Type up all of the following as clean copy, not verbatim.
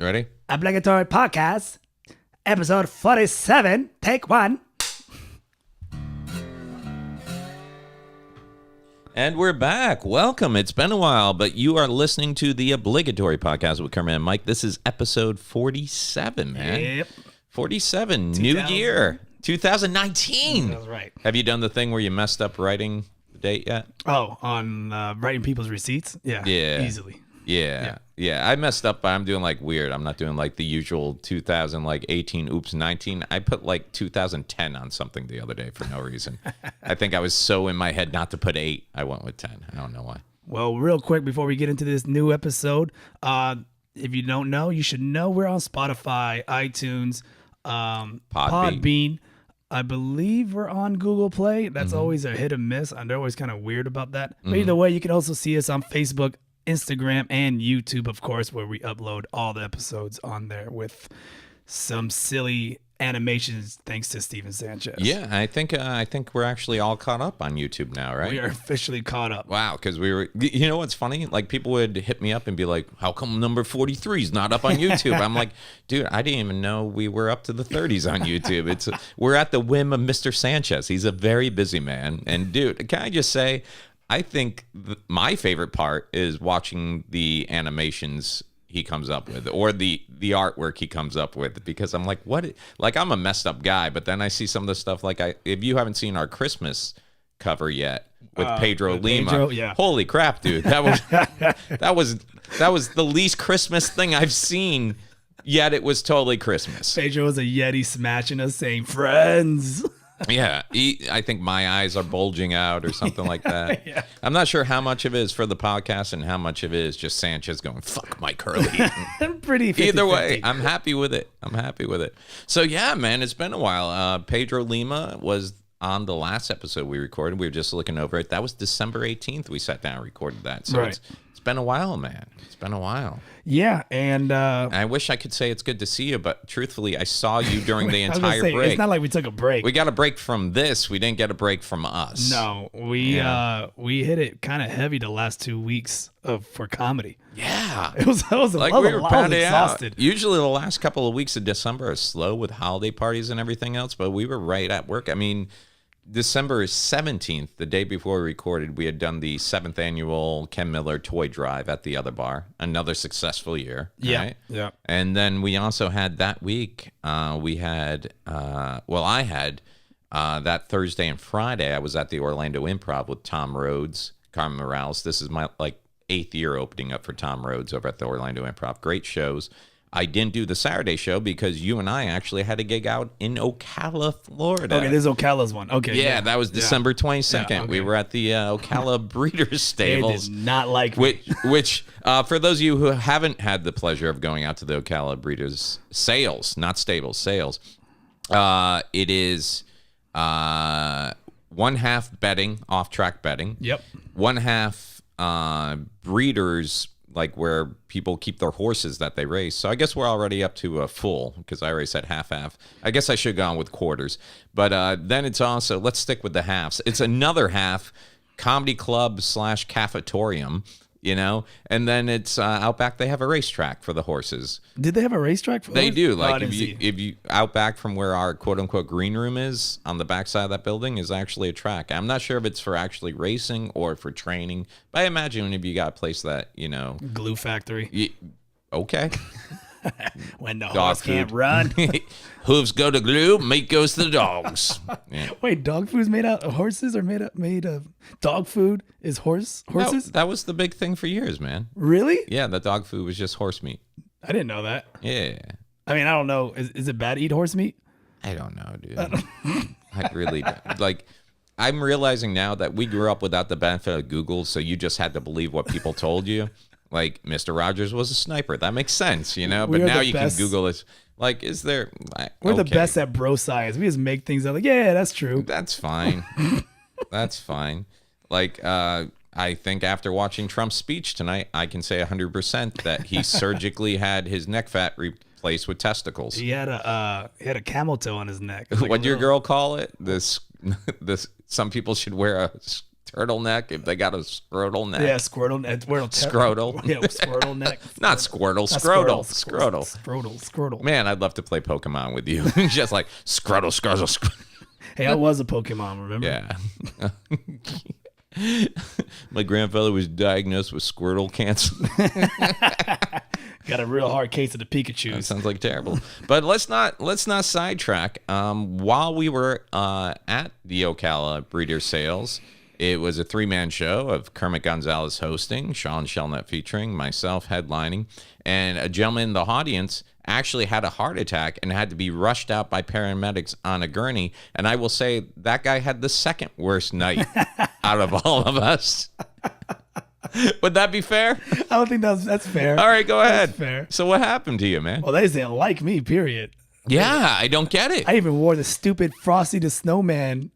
Ready? Obligatory Podcast, episode 47, take one. And we're back. Welcome. It's been a while, but you are listening to the Obligatory Podcast with Kermit and Myke. This is episode 47, man. Yep. 47, new year, 2019. That's right. Have you done the thing where you messed up writing the date yet? Oh, on writing people's receipts? Yeah. Easily. Yeah. I messed up, but I'm doing like weird. I'm not doing like the usual 2018, oops, 19. I put like 2010 on something the other day for no reason. I think I was so in my head not to put 8. I went with 10. I don't know why. Well, real quick before we get into this new episode, if you don't know, you should know we're on Spotify, iTunes, Podbean. I believe we're on Google Play. That's always a hit or miss. And they're always kind of weird about that. But either way, you can also see us on Facebook, Instagram, and YouTube, of course, where we upload all the episodes on there with some silly animations thanks to Steven Sanchez. Yeah, I think we're actually all caught up on YouTube now, right? We are officially caught up. Wow, because we were, you know what's funny? Like people would hit me up and be like, how come number 43 is not up on YouTube? I'm like, dude, I didn't even know we were up to the 30s on YouTube. We're at the whim of Mr. Sanchez. He's a very busy man. And dude, can I just say, I think my favorite part is watching the animations he comes up with or the artwork he comes up with, because I'm like, what? Like, I'm a messed up guy, but then I see some of the stuff like if you haven't seen our Christmas cover yet with Pedro Lima, holy crap, dude. That was the least Christmas thing I've seen, yet it was totally Christmas. Pedro was a Yeti smashing us saying friends. Yeah, I think my eyes are bulging out or something like that. Yeah. I'm not sure how much of it is for the podcast and how much of it is just Sanchez going, fuck Myke Hurley. Pretty 50-50. Either way, I'm happy with it. So, yeah, man, it's been a while. Pedro Lima was on the last episode we recorded. We were just looking over it. That was December 18th we sat down and recorded that. So right. It's been a while, man. It's been a while. Yeah, and I wish I could say it's good to see you, but truthfully, I saw you during the entire break. It's not like we took a break. We got a break from this. We didn't get a break from us. No, we hit it kind of heavy the last 2 weeks for comedy. Yeah, it was like we were pounding exhausted. Out. Usually, the last couple of weeks of December are slow with holiday parties and everything else, but we were right at work. I mean, December 17th, the day before we recorded, we had done the 7th annual Ken Miller toy drive at the other bar. Another successful year. Yeah. Right? Yeah. And then we also had that week, I had that Thursday and Friday, I was at the Orlando Improv with Tom Rhodes, Carmen Morales. This is my 8th year opening up for Tom Rhodes over at the Orlando Improv. Great shows. I didn't do the Saturday show because you and I actually had a gig out in Ocala, Florida. Okay, this is Ocala's one. Okay. Yeah, that was December 22nd. Yeah, okay. We were at the Ocala Breeders' Stables. They did not like which for those of you who haven't had the pleasure of going out to the Ocala Breeders' sales, not stables, sales, it is 1/2 betting, off-track betting. Yep. 1/2 breeders, like where people keep their horses that they race. So I guess we're already up to a full, because I already said half. I guess I should have gone with quarters. But then it's also, let's stick with the halves. It's another half comedy club / cafetorium, you know? And then it's out back, they have a racetrack for the horses. Did they have a racetrack for They horses? do. Like if you out back from where our quote unquote green room is on the backside of that building is actually a track. I'm not sure if it's for actually racing or for training, but I imagine if you got a place that, you know, glue factory. Okay. When the horse can't run. Hooves go to glue, meat goes to the dogs. Yeah. Wait, dog food's made out of horses or made of dog food is horses? That was the big thing for years, man. Really? Yeah, the dog food was just horse meat. I didn't know that. Yeah. I mean, I don't know. Is it bad to eat horse meat? I don't know, dude. I really don't. Like, I'm realizing now that we grew up without the benefit of Google, so you just had to believe what people told you. Like, Mr. Rogers was a sniper. That makes sense, you know? But now you can Google it. Like, is there... We're the best at bro science. We just make things up. Like, yeah, that's true. That's fine. That's fine. Like, I think after watching Trump's speech tonight, I can say 100% that he surgically had his neck fat replaced with testicles. He had a camel toe on his neck. Like what'd your girl call it? This. Some people should wear a turtleneck if they got a scrotal neck. Yeah, Squirtle. Scrotal. Yeah, Squirtle neck. Not Squirtle. Scrotal. Man, I'd love to play Pokemon with you. Just like Scrotal. Hey, I was a Pokemon, remember? Yeah. My grandfather was diagnosed with Squirtle cancer. Got a real hard case of the Pikachu. That sounds like terrible. But let's not sidetrack. While we were at the Ocala Breeder Sales, it was a 3-man show of Kermit Gonzalez hosting, Sean Shelnut featuring, myself headlining, and a gentleman in the audience actually had a heart attack and had to be rushed out by paramedics on a gurney. And I will say that guy had the second worst night out of all of us. Would that be fair? I don't think that's fair. All right, go ahead. That's fair. So what happened to you, man? Well, they just didn't like me, period. Yeah, I don't get it. I even wore the stupid Frosty the Snowman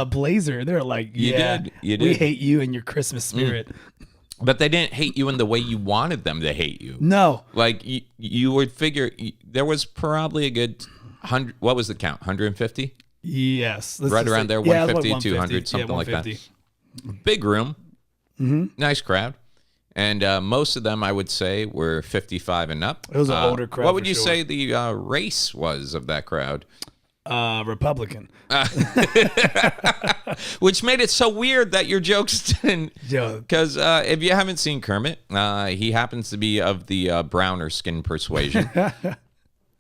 blazer. They're like, You did. We hate you and your Christmas spirit. But they didn't hate you in the way you wanted them to hate you. No. Like, you would figure there was probably a good 100. What was the count? 150? Yes. Right around there, 150, 200, something like that. Big room. Nice crowd. And most of them, I would say, were 55 and up. It was an older crowd. What would you say the race was of that crowd? Republican. Which made it so weird that your jokes didn't. Because if you haven't seen Kermit, he happens to be of the browner skin persuasion.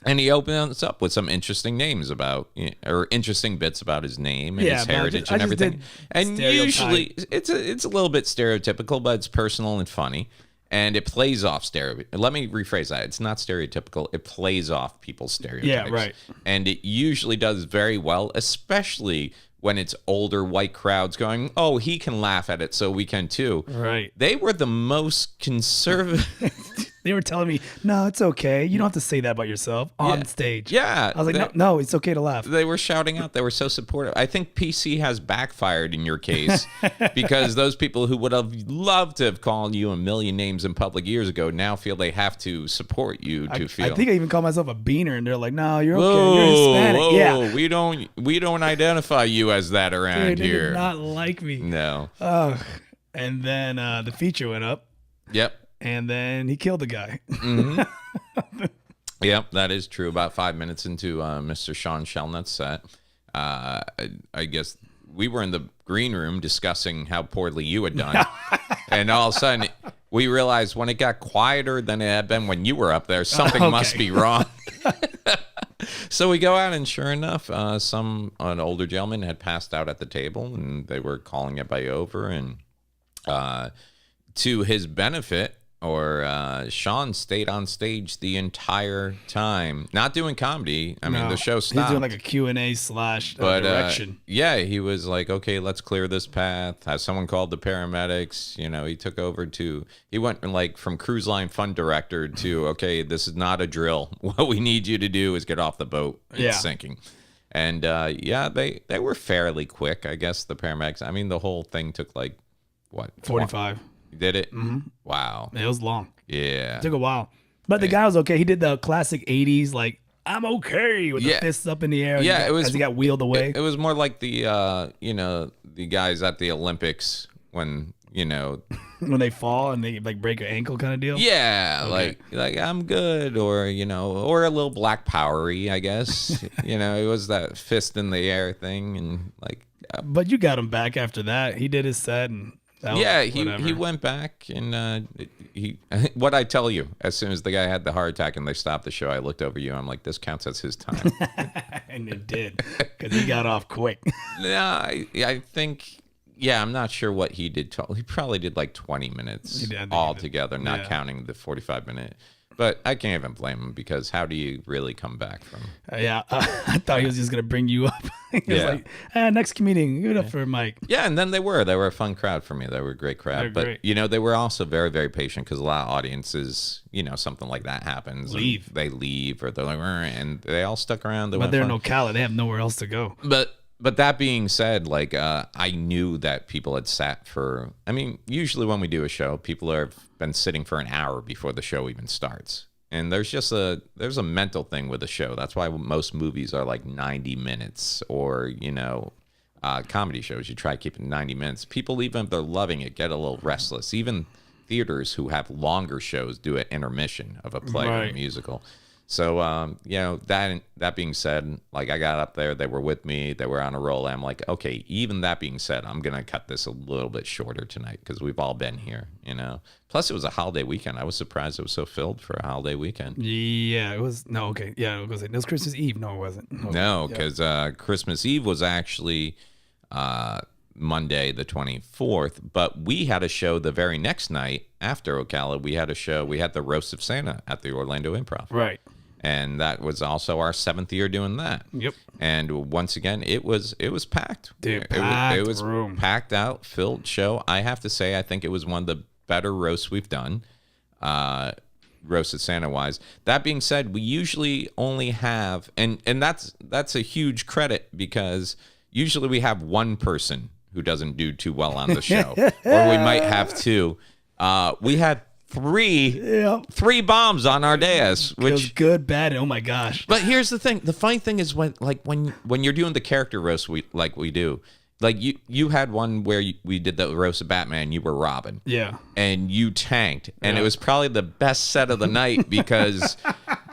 And he opens up with some interesting names about, or interesting bits about his name and his heritage and everything. And usually it's a little bit stereotypical, but it's personal and funny. And it plays off Let me rephrase that. It's not stereotypical. It plays off people's stereotypes. Yeah, right. And it usually does very well, especially when it's older white crowds going, oh, he can laugh at it, so we can too. Right. They were the most conservative. They were telling me, no, it's okay. You don't have to say that about yourself on stage. Yeah. I was like, no, it's okay to laugh. They were shouting out. They were so supportive. I think PC has backfired in your case because those people who would have loved to have called you a million names in public years ago now feel they have to support you to feel. I think I even called myself a beaner, and they're like, no, you're okay. You're Hispanic. Yeah. We don't identify you as that around they here. Did not like me. No. And then the feature went up. Yep. And then he killed the guy. Yep, that is true. About 5 minutes into Mr. Sean Shelnut's set, I guess we were in the green room discussing how poorly you had done. And all of a sudden, we realized when it got quieter than it had been when you were up there, something must be wrong. So we go out, and sure enough, an older gentleman had passed out at the table, and they were calling everybody over. And to his benefit, Sean stayed on stage the entire time, not doing comedy. I mean, the show stopped. He's doing like a Q&A / direction. Yeah, he was like, okay, let's clear this path. Has someone called the paramedics? He took over he went like from cruise line fund director to, okay, this is not a drill. What we need you to do is get off the boat. It's sinking. And they were fairly quick, I guess, the paramedics. I mean, the whole thing took like, what? 45. Did it? Mm-hmm. Wow. It was long. Yeah. It took a while. But the guy was okay. He did the classic 80s, like, I'm okay, with the fists up in the air as he got wheeled away. It was more like the, the guys at the Olympics when, when they fall and they like break an ankle kind of deal? Yeah. Okay. Like I'm good, or, or a little Black Power-y, I guess. It was that fist in the air thing. And like. But you got him back after that. He did his set and. He went back, and what I tell you, as soon as the guy had the heart attack and they stopped the show, I looked over you. I'm like, this counts as his time. And it did, because he got off quick. I think, I'm not sure what he did. He probably did like 20 minutes altogether, not counting the 45-minute. But I can't even blame him, because how do you really come back from? I thought he was just going to bring you up. He was like, next comedian, give it up for Myke. Yeah, and then they were a fun crowd for me. They were a great crowd. But, they were also very, very patient, because a lot of audiences, something like that happens. They leave, or they're like, and they all stuck around. But they're in Ocala. They have nowhere else to go. But that being said, like, I knew that people had sat for, usually when we do a show, people have been sitting for an hour before the show even starts. And there's a mental thing with a show. That's why most movies are like 90 minutes or, comedy shows, you try keeping 90 minutes. People, even if they're loving it, get a little restless. Even theaters who have longer shows do an intermission of a play or a musical. So, that being said, like I got up there, they were with me, they were on a roll. I'm like, okay, even that being said, I'm going to cut this a little bit shorter tonight because we've all been here, Plus, it was a holiday weekend. I was surprised it was so filled for a holiday weekend. Yeah, it was. No, okay. Yeah, it was Christmas Eve. No, it wasn't. No, because Christmas Eve was actually Monday the 24th, but we had a show the very next night after Ocala. We had the Roast of Santa at the Orlando Improv. Right. And that was also our 7th year doing that. Yep. And once again, it was packed. Dude, it was room. Packed out, filled show. I have to say, I think it was one of the better roasts we've done, roasted Santa wise. That being said, we usually only have, and that's a huge credit because usually we have one person who doesn't do too well on the show, or we might have two. We had three bombs on our dais, which was good, bad, and oh my gosh. But here's the thing: the funny thing is when you're doing the character roast, we do. Like you had one where we did the roast of Batman. You were Robin, and you tanked, and it was probably the best set of the night because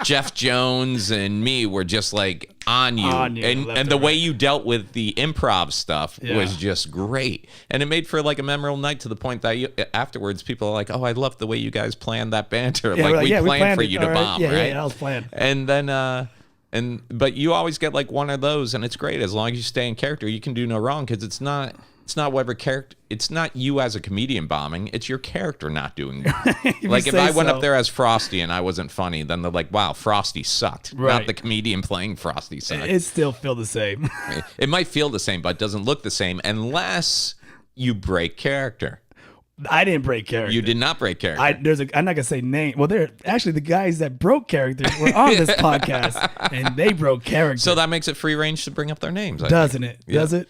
Jeff Jones and me were just like on you. And the way you dealt with the improv stuff was just great, and it made for like a memorable night to the point that afterwards people are like, "Oh, I love the way you guys planned that banter. We planned for you to bomb, right? Yeah, I was planned." And then. But you always get like one of those, and it's great as long as you stay in character. You can do no wrong because it's not whatever character. It's not you as a comedian bombing. It's your character not doing well. Like if I went up there as Frosty and I wasn't funny, then they're like, "Wow, Frosty sucked." Right. Not the comedian playing Frosty sucked. It still feel the same. It might feel the same, but it doesn't look the same unless you break character. I didn't break character. You did not break character. I'm not gonna say name. Well, they're actually the guys that broke character were on this podcast, and they broke character. So that makes it free range to bring up their names, doesn't it? Yeah. Does it?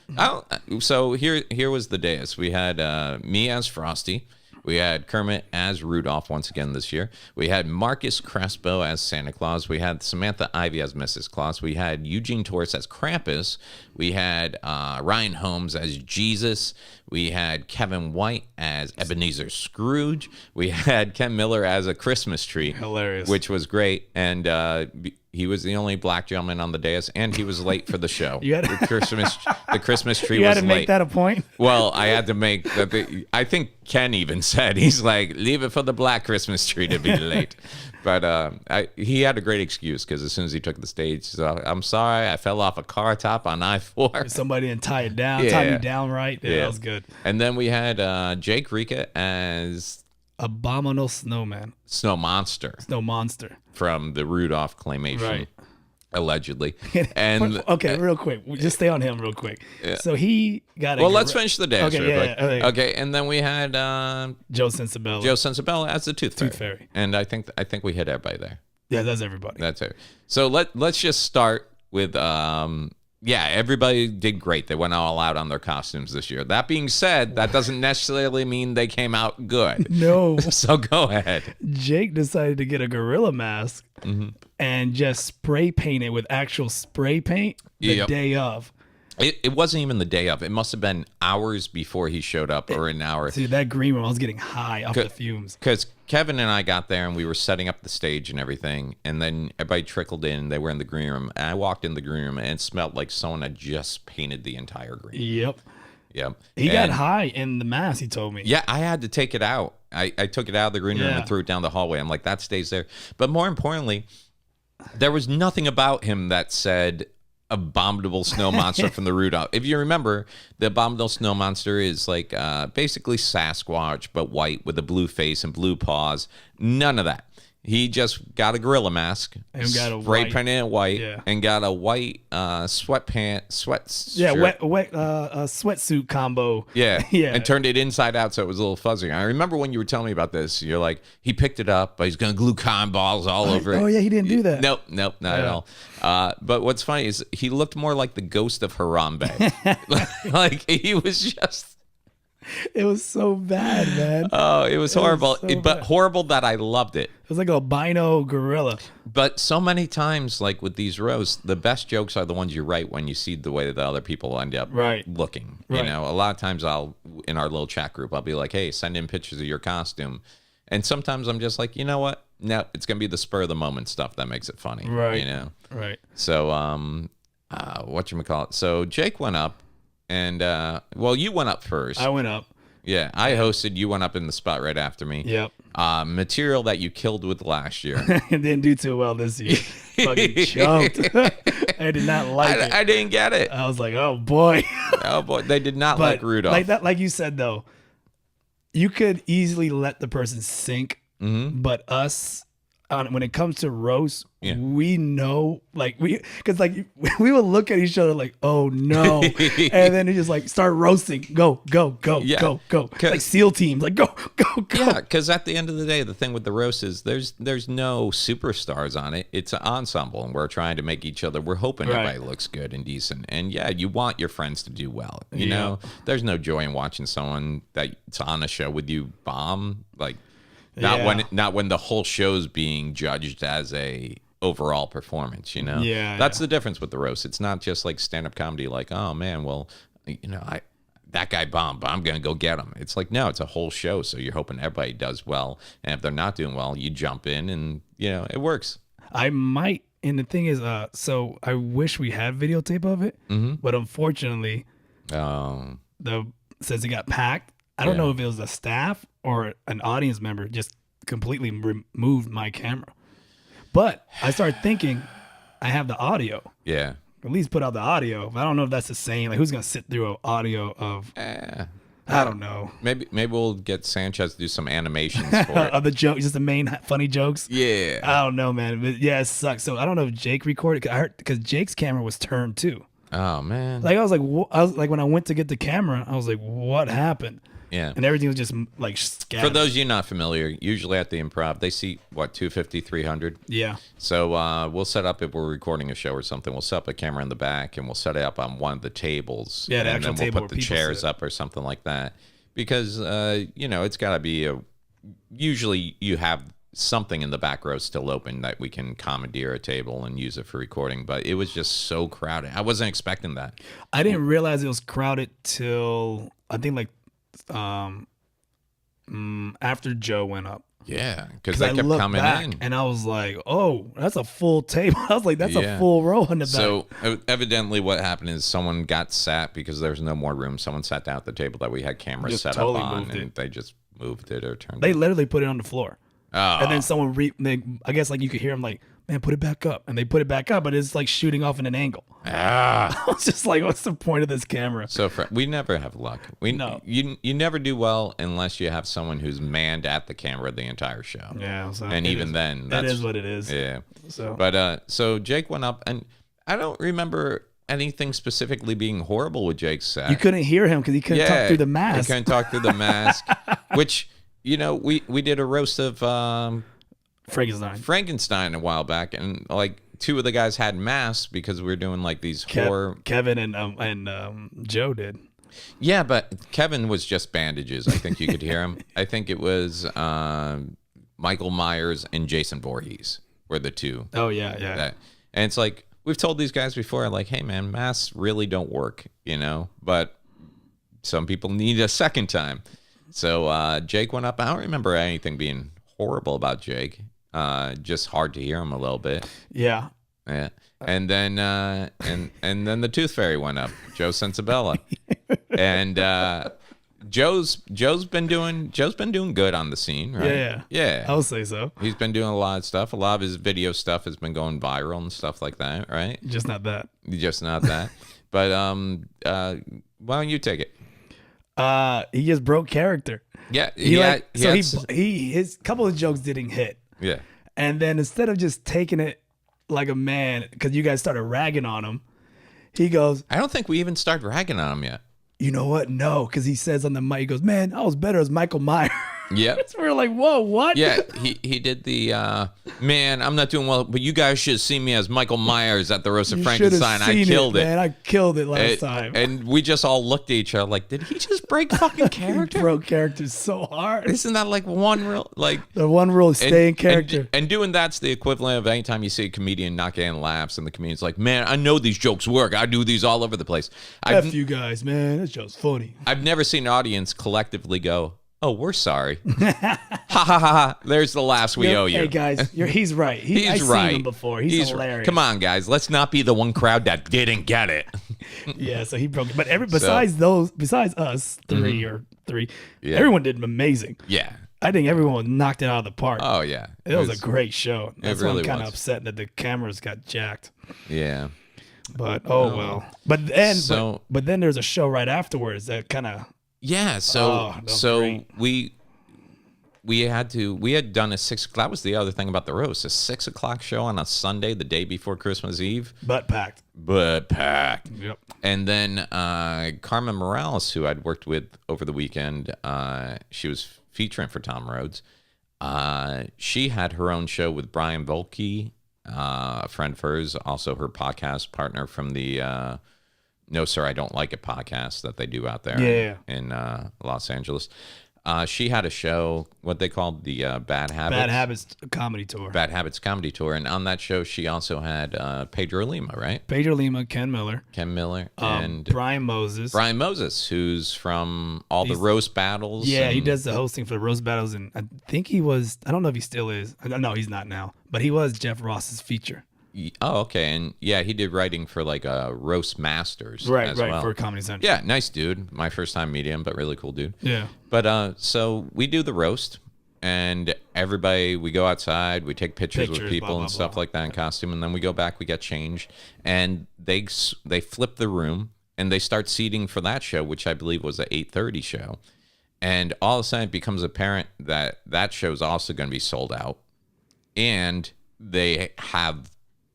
So here was the dais. We had me as Frosty. We had Kermit as Rudolph once again this year. We had Marcus Crespo as Santa Claus. We had Samantha Ivy as Mrs. Claus. We had Eugene Torres as Krampus. We had Ryan Holmes as Jesus. We had Kevin White as Ebenezer Scrooge. We had Ken Miller as a Christmas tree. Hilarious. Which was great. And he was the only black gentleman on the dais, and he was late for the show. The Christmas tree was late. You had to make that a point? Well, I had to make that. I think Ken even said, he's like, leave it for the black Christmas tree to be late. But he had a great excuse because as soon as he took the stage, so I'm sorry, I fell off a car top on I-4. Somebody didn't tie it down, tie me down right. Yeah, that was good. And then we had Jake Rika as Abominable Snowman. Snow Monster. From the Rudolph claymation. Right. Allegedly. And okay, real quick. Just stay on him real quick. Yeah. So he got let's finish the dance real quick. Okay, and then we had Joe Sensabella. As the Tooth Fairy. And I think we hit everybody there. Yeah, that's everybody. That's it. So let's just start with everybody did great. They went all out on their costumes this year. That being said, that doesn't necessarily mean they came out good. No. So go ahead. Jake decided to get a gorilla mask and just spray paint it with actual spray paint the day of. It wasn't even the day of. It must have been hours before he showed up, or an hour. See, that green room, I was getting high off the fumes. Because Kevin and I got there, and we were setting up the stage and everything, and then everybody trickled in. They were in the green room, and I walked in the green room, and it smelled like someone had just painted the entire green room. Yep. He got high in the mask, he told me. Yeah, I had to take it out. I took it out of the green room and threw it down the hallway. I'm like, that stays there. But more importantly, there was nothing about him that said Abominable Snow Monster from the Rudolph. If you remember, the Abominable Snow Monster is like basically Sasquatch, but white with a blue face and blue paws. None of that. He just got a gorilla mask, and got a spray painted it white, and got a white sweatsuit combo. Yeah, and turned it inside out so it was a little fuzzy. I remember when you were telling me about this, you're like, he picked it up, but he's gonna glue cotton balls all over it. Oh yeah, he didn't do that. Nope, not at all. But what's funny is he looked more like the ghost of Harambe. Like he was just. It was so bad, man. Oh, it was horrible. so but bad. horrible that I loved it. It was like an albino gorilla. But so many times, like with these roasts, the best jokes are the ones you write when you see the way that the other people end up looking. You know, a lot of times in our little chat group, I'll be like, hey, send in pictures of your costume. And sometimes I'm just like, you know what? No, it's going to be the spur of the moment stuff that makes it funny. Right. You know? Right. So, whatchamacallit? So Jake went up and, you went up first. I went up. Yeah, I hosted. You went up in the spot right after me. Yep. Material that you killed with last year. It didn't do too well this year. Fucking choked. I did not like it. I didn't get it. I was like, oh boy. Oh boy, they did not like Rudolph. Like that, like you said though, you could easily let the person sink, but us, when it comes to roast, we know, like because like we will look at each other like, oh no, and then it just like start roasting, go, go, like SEAL teams, like go. Yeah, because at the end of the day, the thing with the roast is there's no superstars on it. It's an ensemble, and we're trying to make each other. We're hoping everybody looks good and decent, and you want your friends to do well. You know, there's no joy in watching someone that's on a show with you bomb, like. Not when the whole show's being judged as a overall performance, you know? That's the difference with the roast. It's not just like stand-up comedy, like, oh man, well, you know, that guy bombed, but I'm gonna go get him. It's like, no, it's a whole show, so you're hoping everybody does well, and if they're not doing well, you jump in and you know, it works. I might, and the thing is, so I wish we had videotape of it, but unfortunately, since it got packed, I don't know if it was the staff or an audience member just completely removed my camera. But I started thinking, I have the audio. Yeah. At least put out the audio. But I don't know if that's the same. Like, who's going to sit through an audio of... I don't know. Maybe we'll get Sanchez to do some animations for it. Of the jokes, just the main funny jokes. Yeah. I don't know, man. But yeah, it sucks. So I don't know if Jake recorded. I heard because Jake's camera was turned too. Oh man. Like I was like when I went to get the camera, I was like, what happened? Yeah. And everything was just like scattered. For those of you not familiar, usually at the Improv, they seat, 250, 300? Yeah. So we'll set up, if we're recording a show or something, we'll set up a camera in the back and we'll set it up on one of the tables. Yeah, the and actual then we'll table put the chairs up or something like that. Because, you know, it's got to be usually you have something in the back row still open that we can commandeer a table and use it for recording. But it was just so crowded. I wasn't expecting that. I didn't realize it was crowded till, I think, like, after Joe went up. Yeah, because they kept coming in. And I was like, oh, that's a full table. I was like, that's a full row in the back. So evidently what happened is someone got sat because there was no more room. Someone sat down at the table that we had cameras just set totally up on, and they just moved it or turned it. They literally put it on the floor. Oh. And then someone, I guess like you could hear them like, man, put it back up. And they put it back up, but it's like shooting off in an angle. I was just like, what's the point of this camera? So we never have luck. No. You never do well unless you have someone who's manned at the camera the entire show. Yeah. So and even then. That is what it is. Yeah. So Jake went up, and I don't remember anything specifically being horrible with Jake's set. You couldn't hear him because he couldn't talk through the mask. He couldn't talk through the mask, which, you know, we did a roast of Frankenstein a while back, and like two of the guys had masks because we were doing like these horror. Kevin and Joe did. Yeah, but Kevin was just bandages. I think you could hear him. I think it was Michael Myers and Jason Voorhees were the two. Oh yeah. And it's like we've told these guys before, like, hey man, masks really don't work, you know. But some people need a second time. So Jake went up. I don't remember anything being horrible about Jake. Just hard to hear him a little bit. Yeah. And then and then the Tooth Fairy went up, Joe Sensabella. And Joe's been doing good on the scene, right? Yeah. I'll say so. He's been doing a lot of stuff. A lot of his video stuff has been going viral and stuff like that, right? Just not that. But why don't you take it? He just broke character. Yeah. His couple of jokes didn't hit. Yeah. And then instead of just taking it like a man, because you guys started ragging on him, he goes, I don't think we even started ragging on him yet. You know what? No, because he says on the mic, he goes, man, I was better as Michael Myers. Yeah. So we were like, whoa, what? Yeah, he did the, man, I'm not doing well, but you guys should have seen me as Michael Myers at the Roast of Frankenstein. I killed it. Man, I killed it last time. And we just all looked at each other like, did he just break fucking character? He broke character so hard. Isn't that like one rule? Like the one rule is stay in character. And doing that's the equivalent of anytime you see a comedian not getting laughs and the comedian's like, man, I know these jokes work. I do these all over the place. F you guys, man. This joke's funny. I've never seen an audience collectively go, oh, we're sorry. Ha ha ha. There's the laughs we owe you. Hey, guys, he's right. I've seen him before. He's hilarious. Come on, guys. Let's not be the one crowd that didn't get it. Yeah, so he broke it. But besides us, three, everyone did amazing. Yeah. I think everyone knocked it out of the park. Oh, yeah. It was a great show. That's why I'm kind of was. upset that the cameras got jacked. Yeah. But, well. But then there's a show right afterwards that kind of... Yeah, so we had done a 6 o'clock. That was the other thing about the roast, a 6 o'clock show on a Sunday, the day before Christmas Eve. Butt packed. Yep. And then Carmen Morales, who I'd worked with over the weekend, she was featuring for Tom Rhodes. She had her own show with Brian Volke, a friend of hers, also her podcast partner from the No Sir, I Don't Like It podcast that they do out there in Los Angeles. She had a show, what they called the Bad Habits Comedy Tour. Bad Habits Comedy Tour. And on that show, she also had Pedro Lima, right? Pedro Lima, Ken Miller, and Brian Moses. Brian Moses, who's from the roast battles. Yeah, he does the hosting for the roast battles. And I think he was, I don't know if he still is. No, he's not now. But he was Jeff Ross's feature. Oh, okay. And yeah, he did writing for like Roast Masters. Right, well. for Comedy Central. Yeah, nice dude. My first time meeting him, but really cool dude. Yeah. But so we do the roast, and we go outside, we take pictures with people and stuff like that in costume, and then we go back, we get changed, and they flip the room, and they start seating for that show, which I believe was an 8:30 show. And all of a sudden it becomes apparent that that show is also going to be sold out, and they have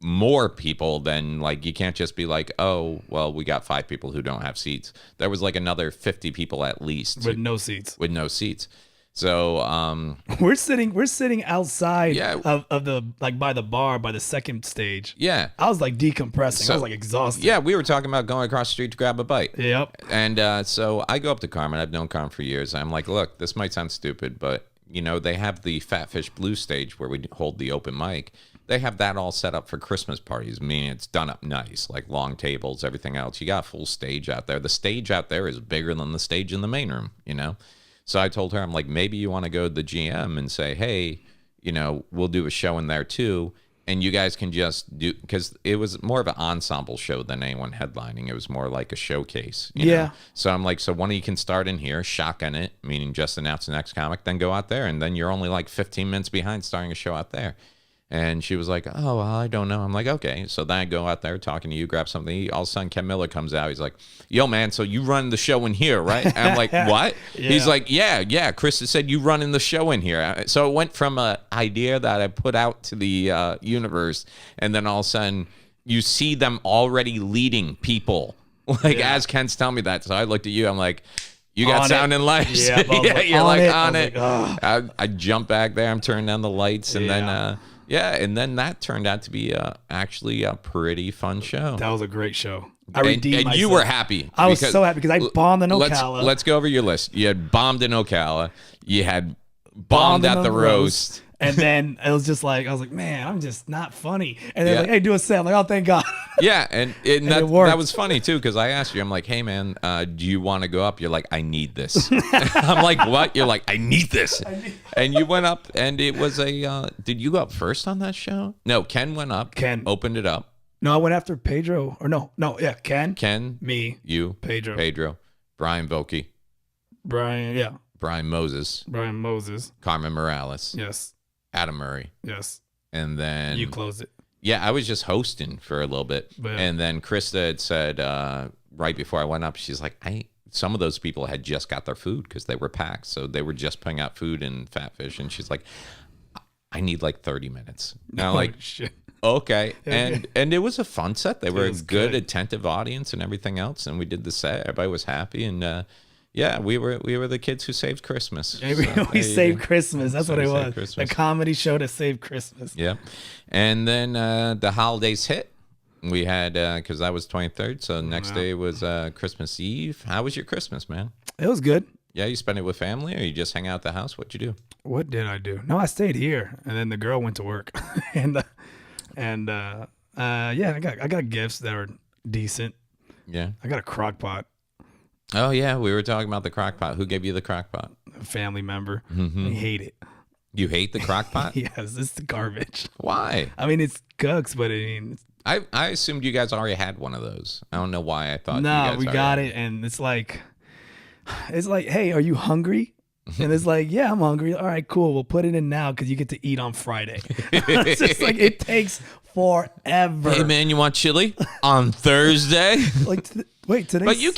more people than, like, you can't just be like, oh, well, we got 5 people who don't have seats. There was like another 50 people at least with no seats. So we're sitting outside of the, like, by the bar, by the second stage. Yeah. I was like decompressing. I was like exhausted. Yeah, we were talking about going across the street to grab a bite. Yep. And so I go up to Carmen. I've known Carmen for years. I'm like, look, this might sound stupid, but they have the Fat Fish Blues stage where we hold the open mic. They have that all set up for Christmas parties, meaning it's done up nice, like long tables, everything else. You got a full stage out there. The stage out there is bigger than the stage in the main room, So I told her, I'm like, maybe you want to go to the GM and say, hey, we'll do a show in there too. And you guys can just do, because it was more of an ensemble show than anyone headlining. It was more like a showcase. You know? So I'm like, so one of you can start in here, shotgun it, meaning just announce the next comic, then go out there. And then you're only like 15 minutes behind starting a show out there. And she was like, oh, well, I don't know. I'm like, okay. So then I go out there talking to you, grab something to eat. All of a sudden, Ken Miller comes out. He's like, yo, man, so you run the show in here, right? And I'm like, what? He's like, yeah. Chris said you running the show in here. So it went from an idea that I put out to the universe, and then all of a sudden, you see them already leading people. As Ken's telling me that. So I looked at you. I'm like, you got sound and lights. Yeah, you're like on it. I jump back there. I'm turning down the lights, and then... and then that turned out to be actually a pretty fun show. That was a great show. I redeemed myself. You were happy. I was so happy because I bombed in Ocala. Let's go over your list. You had bombed in Ocala. You had bombed at the roast. And then it was just like, I was like, man, I'm just not funny. And they're like, hey, do a set. I'm like, oh, thank God. Yeah, and that was funny, too, because I asked you, I'm like, hey, man, do you want to go up? You're like, I need this. I'm like, what? You're like, I need this. And you went up, and it was did you go up first on that show? No, Ken went up. Ken. Opened it up. No, I went after Pedro. Or no, Ken. Ken. Me. You. Pedro. Brian Volke. Brian Moses. Carmen Morales. Yes. Adam Murray. Yes. And then... You close it. Yeah, I was just hosting for a little bit. Yeah. And then Krista had said, right before I went up, she's like, some of those people had just got their food because they were packed. So they were just putting out food and Fat Fish. And she's like, I need like 30 minutes. And I'm like, shit. Okay. And it was a fun set. They were a good, attentive audience and everything else. And we did the set. Everybody was happy. And Yeah, we were the kids who saved Christmas. We saved Christmas. That's what it was. Christmas. A comedy show to save Christmas. Yeah. And then the holidays hit. We had, because I was 23rd, so next day was Christmas Eve. How was your Christmas, man? It was good. Yeah, you spent it with family, or you just hang out at the house? What'd you do? What did I do? No, I stayed here, and then the girl went to work. Yeah, I got gifts that were decent. Yeah. I got a crock pot. Oh, yeah, we were talking about the crock pot. Who gave you the crock pot? A family member. Mm-hmm. I hate it. You hate the crock pot? Yes, it's garbage. Why? I mean, it's cooks, but I mean... I assumed you guys already had one of those. I don't know why I thought you No, guys we got it, and it's like, hey, are you hungry? And it's like, yeah, I'm hungry. All right, cool. We'll put it in now because you get to eat on Friday. It's just like, it takes forever. Hey, man, you want chili on Thursday? Like, wait, today. But you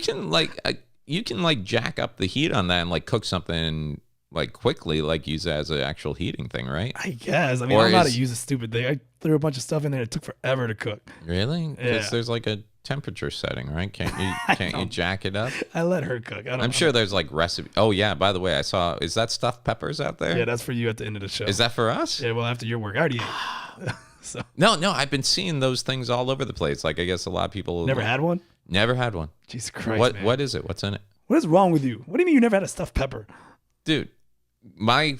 can like jack up the heat on that and like cook something like quickly, like use it as an actual heating thing, right? I guess. I mean, I don't know how to use a stupid thing. I threw a bunch of stuff in there. It took forever to cook. Really? Because Yeah. there's like a temperature setting, right? Can't you jack it up? I let her cook. I'm sure there's like recipe. Oh yeah, by the way, I saw. Is that stuffed peppers out there? Yeah, that's for you at the end of the show. Is that for us? Yeah, well, after your work, I already ate. So No, I've been seeing those things all over the place. Like I guess a lot of people never had one. Never had one. Jesus Christ, man. What is it? What's in it? What is wrong with you? What do you mean you never had a stuffed pepper? Dude, my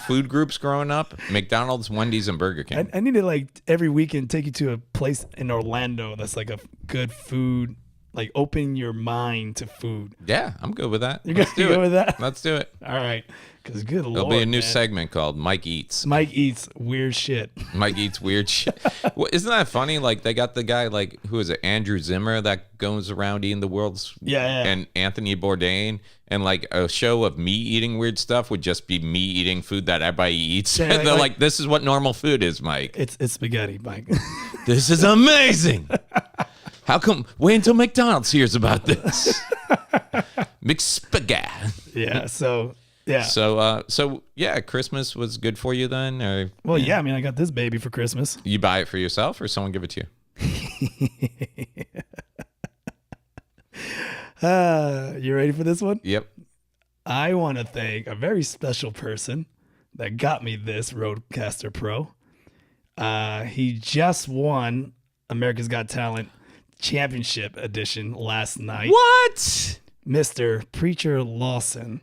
food groups growing up, McDonald's, Wendy's, and Burger King. I need to like every weekend take you to a place in Orlando that's like a good food, like open your mind to food. Yeah, I'm good with that. You're good with that? Let's do it. All right, because good lord, There'll be a new man. segment called Myke Eats. Myke eats weird shit. Myke eats weird shit. Well, isn't that funny? Like they got the guy, like who is it, Andrew Zimmer, that goes around eating the world's and Anthony Bourdain, and like a show of me eating weird stuff would just be me eating food that everybody eats. Yeah, And they're like, this is what normal food is, Myke. It's spaghetti, Myke. This is amazing. How come? Wait until McDonald's hears about this. McSpaghetti. Yeah. So yeah. So yeah, Christmas was good for you then, or Well, yeah. I mean, I got this baby for Christmas. you buy it for yourself, or someone give it to you? You ready for this one? Yep. I want to thank a very special person that got me this Rodecaster Pro. He just won America's Got Talent Championship Edition last night. What? Mr. Preacher Lawson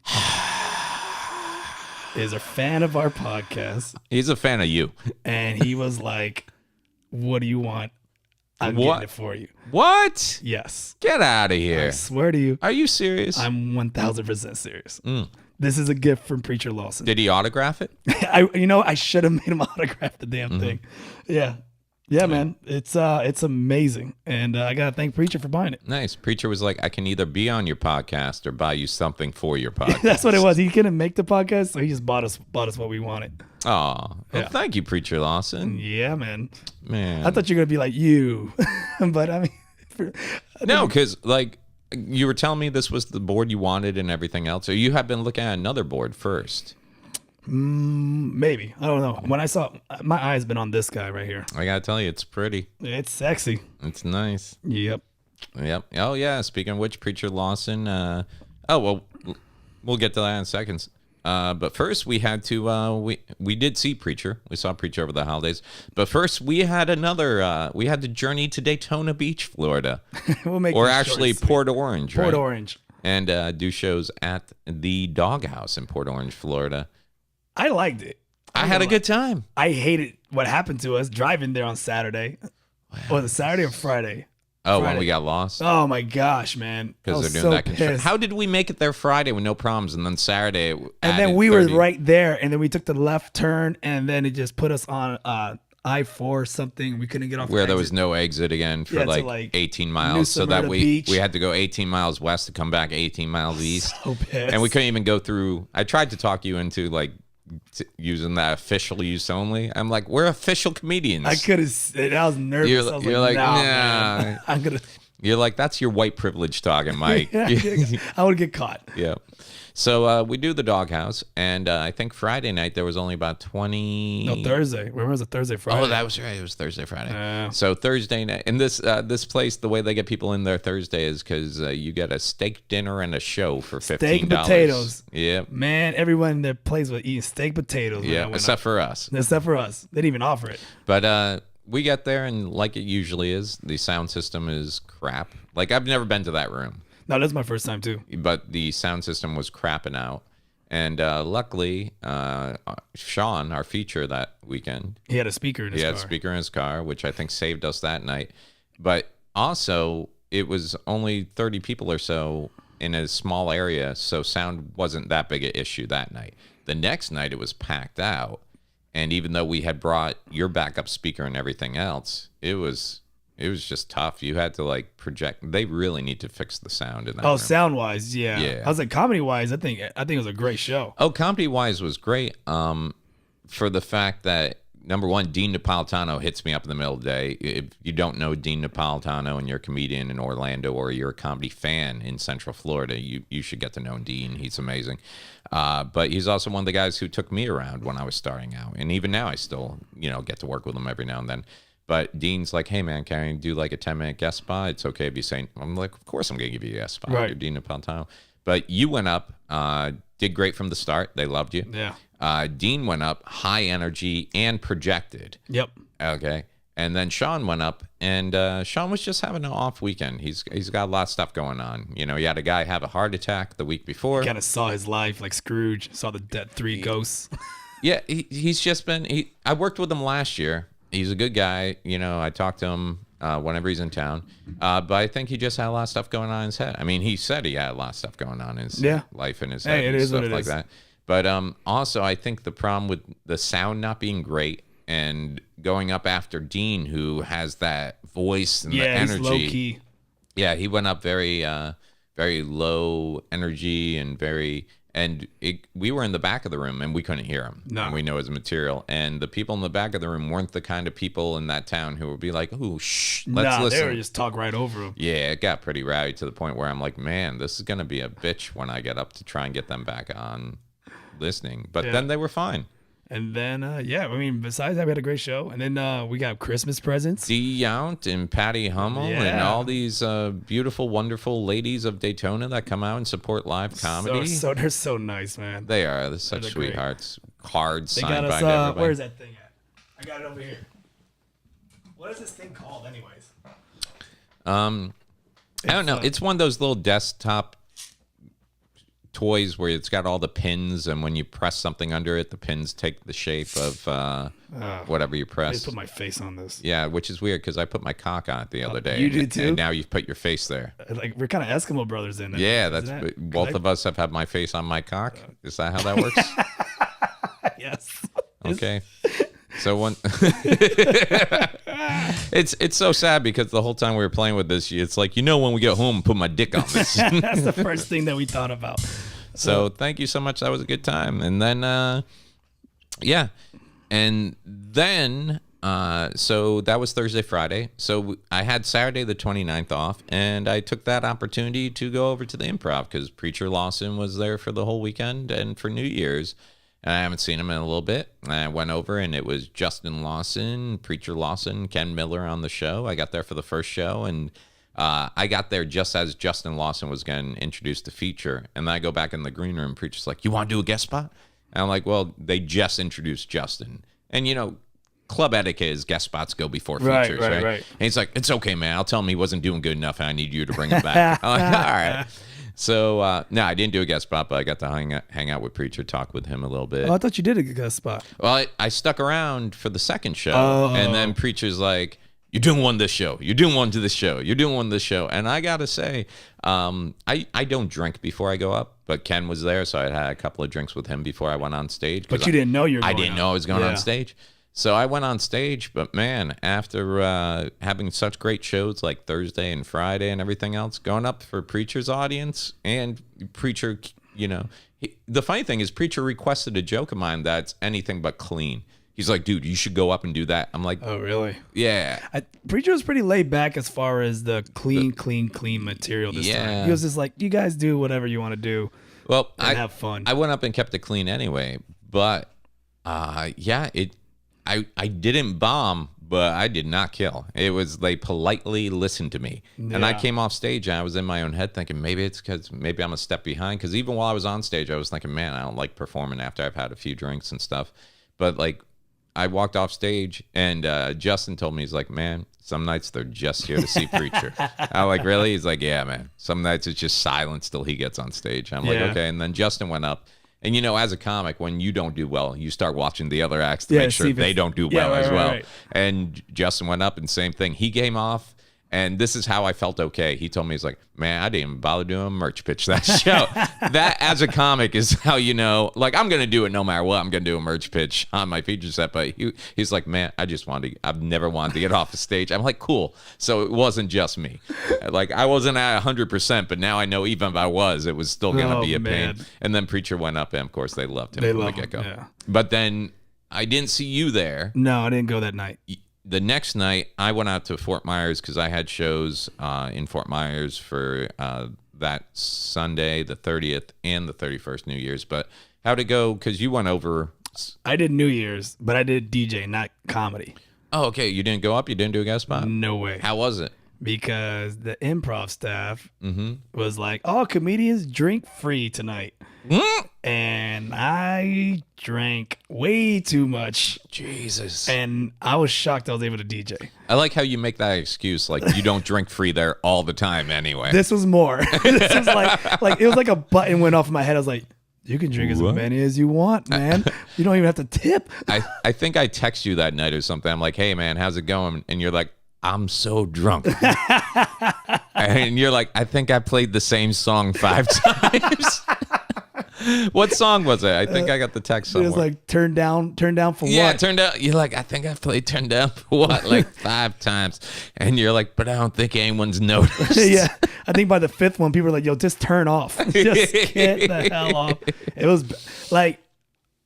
is a fan of our podcast, He's a fan of you. and he was like, "What do you want? I'm getting it for you." What? Yes. Get out of I here. swear to you, Are you serious? I'm 1000% serious. Mm. This is a gift from Preacher Lawson. Did he autograph it? I should have made him autograph the damn thing. Yeah. Yeah, man. It's amazing. And I gotta thank Preacher for buying it. Nice. Preacher was like, I can either be on your podcast or buy you something for your podcast. That's what it was. He couldn't make the podcast, so he just bought us what we wanted. Oh, well, Yeah. thank you, Preacher Lawson. Yeah, man. Man. I thought you were gonna be like you. But I mean No, because like you were telling me this was the board you wanted and everything else, or you have been looking at another board first. maybe. I don't know. When I saw my eye's been on this guy right here. I gotta tell you, it's pretty. It's sexy. It's nice. Yep. Yep. Oh yeah. Speaking of which, Preacher Lawson. We'll get to that in seconds. But first, we had to. We did see Preacher. We saw Preacher over the holidays. But first, we had another. We had to journey to Daytona Beach, Florida, We'll make or this actually short and sweet. Port Orange, Port right? Orange. And do shows at the Doghouse in Port Orange, Florida. I liked it. I had a good time. I hated what happened to us driving there on Saturday. Was it Saturday or Friday? Oh, when Friday. we got lost. Oh my gosh, man! Because they're doing that construction. How did we make it there Friday with no problems, and then Saturday? And then we were right there, and then we took the left turn, and then it just put us on I-4 something. We couldn't get off. Where there was no exit again for like 18 miles, so that we had to go 18 miles west to come back 18 miles east. So pissed. And we couldn't even go through. I tried to talk you into like using that official use only. I'm like, we're official comedians. I could have. I was nervous. You're like, nah, nah. man. I'm gonna. You're like, that's your white privilege talking, Mike. I would get caught. Yeah. So we do the Doghouse, and I think Friday night there was only about 20. No, Thursday. Remember, it was a Thursday, Friday. Oh, that was right. It was Thursday, Friday. So Thursday night, and this place, the way they get people in there Thursday is because you get a steak dinner and a show for $15. Steak and potatoes. Yeah. Man, everyone in their place was eating steak potatoes. Yeah, except for us. Except for us. They didn't even offer it. But we get there, and like it usually is, the sound system is crap. Like, I've never been to that room. No, that's my first time, too. But the sound system was crapping out. And luckily, Sean, our feature that weekend, he had a speaker in his car. He had a speaker in his car, which I think saved us that night. But also, it was only 30 people or so in a small area, so sound wasn't that big an issue that night. The next night, it was packed out. And even though we had brought your backup speaker and everything else, it was just tough. You had to like project. They really need to fix the sound in that. Oh, sound wise, yeah. I was like, comedy wise, I think it was a great show. Oh, comedy wise was great. For the fact that number one, Dean Napolitano hits me up in the middle of the day. If you don't know Dean Napolitano and you're a comedian in Orlando or you're a comedy fan in Central Florida, you should get to know Dean. He's amazing. But he's also one of the guys who took me around when I was starting out. And even now I still, get to work with him every now and then. But Dean's like, hey, man, can I do like a 10-minute guest spot? It's okay if you say, I'm like, of course I'm going to give you a guest spot. Right. You're Dean Napolitano. But you went up, did great from the start. They loved you. Yeah. Dean went up, high energy and projected. Yep. Okay. And then Sean went up, and Sean was just having an off weekend. He's got a lot of stuff going on. He had a guy have a heart attack the week before. Kind of saw his life like Scrooge, saw the dead 3 ghosts. Yeah, he's just been. I worked with him last year. He's a good guy. I talk to him whenever he's in town. But I think he just had a lot of stuff going on in his head. I mean, he said he had a lot of stuff going on in his life in his head it and is stuff what it like is. that. But also, I think the problem with the sound not being great and going up after Dean, who has that voice and the energy. He's low key. Yeah, he went up very, very low energy and very. And we were in the back of the room and we couldn't hear him. No. And we know his material. And the people in the back of the room weren't the kind of people in that town who would be like, "Ooh, shh, let's listen." They were just talk right over him. Yeah, it got pretty rowdy to the point where I'm like, man, this is going to be a bitch when I get up to try and get them back on listening. But then they were fine. And then, besides that, we had a great show. And then we got Christmas presents. Dee Yount and Patty Hummel and all these beautiful, wonderful ladies of Daytona that come out and support live comedy. So they're so nice, man. They are. They're such sweethearts. Cards signed by us, everybody. where's that thing at? I got it over here. What is this thing called anyways? I don't know. It's one of those little desktop toys where it's got all the pins, and when you press something under it, the pins take the shape of whatever you I press. just put my face on this. Yeah, which is weird because I put my cock on it the other day. You did too? And now you've put your face there. Like, we're kind of Eskimo brothers in it. Yeah, both of us have had my face on my cock. Is that how that works? Yes. Okay. So when it's so sad because the whole time we were playing with this, it's like, when we get home, put my dick on this. That's the first thing that we thought about. So thank you so much. That was a good time. And then, so that was Thursday, Friday. So I had Saturday the 29th off, and I took that opportunity to go over to the Improv because Preacher Lawson was there for the whole weekend and for New Year's. And I haven't seen him in a little bit. And I went over, and it was Justin Lawson, Preacher Lawson, Ken Miller on the show. I got there for the first show, and I got there just as Justin Lawson was getting introduced to feature. And then I go back in the green room. Preacher's like, "You want to do a guest spot?" And I'm like, "Well, they just introduced Justin." And, club etiquette is guest spots go before features, right? Right. And he's like, "It's okay, man. I'll tell him he wasn't doing good enough, and I need you to bring him back." I'm like, all right. So, no, I didn't do a guest spot, but I got to hang out with Preacher, talk with him a little bit. Oh, I thought you did a guest spot. Well, I stuck around for the second show, and then Preacher's like, "You're doing one this show. You're doing one to this show. You're doing one this show." And I got to say, I don't drink before I go up, but Ken was there, so I had a couple of drinks with him before I went on stage. But you didn't know you were going I didn't know I was going on stage. So I went on stage, but man, after having such great shows like Thursday and Friday and everything else, going up for Preacher's audience and Preacher, the funny thing is Preacher requested a joke of mine that's anything but clean. He's like, "Dude, you should go up and do that." I'm like, "Oh, really?" Yeah. Preacher was pretty laid back as far as the clean material this time. He was just like, "You guys do whatever you want to do." Well, and have fun. I went up and kept it clean anyway, but yeah, I didn't bomb, but I did not kill. It was they politely listened to me, and I came off stage and I was in my own head thinking maybe it's because maybe I'm a step behind. Because even while I was on stage, I was thinking, man, I don't like performing after I've had a few drinks and stuff. But like, I walked off stage and Justin told me, he's like, man, some nights they're just here to see Preacher. I'm like, really? He's like, yeah, man. Some nights it's just silence till he gets on stage. I'm like, okay. And then Justin went up. And, you know, as a comic, when you don't do well, you start watching the other acts to make sure they don't do well as well. Right. And Justin went up and same thing. He came off. And this is how I felt okay. He told me, he's like, man, I didn't even bother doing a merch pitch that show. That, as a comic, is how you know, like, I'm going to do it no matter what. I'm going to do a merch pitch on my feature set. But he's like, man, I've never wanted to get off the stage. I'm like, cool. So it wasn't just me. Like, I wasn't at 100%, but now I know even if I was, it was still going to be a pain. And then Preacher went up, and of course, they loved him from the get-go. Yeah. But then I didn't see you there. No, I didn't go that night. The next night, I went out to Fort Myers because I had shows in Fort Myers for that Sunday, the 30th, and the 31st New Year's. But how'd it go? Because you went over. I did New Year's, but I did DJ, not comedy. Oh, okay. You didn't go up? You didn't do a guest spot? No way. How was it? Because the improv staff was like, all comedians drink free tonight. And I drank way too much. Jesus. And I was shocked I was able to DJ. I like how you make that excuse, like you don't drink free there all the time anyway. This was more. This was like it was like a button went off in my head. I was like, you can drink as many as you want, man. You don't even have to tip. I think I text you that night or something. I'm like, hey, man, how's it going? And you're like, I'm so drunk. And you're like, I think I played the same song 5 times. What song was it? I think I got the text somewhere. It was like turn down for what? Yeah, turn down. You're like, I think I played turn down for what? Like 5 times. And you're like, but I don't think anyone's noticed. Yeah. I think by the 5th one, people were like, yo, just turn off. Just get the hell off. It was like,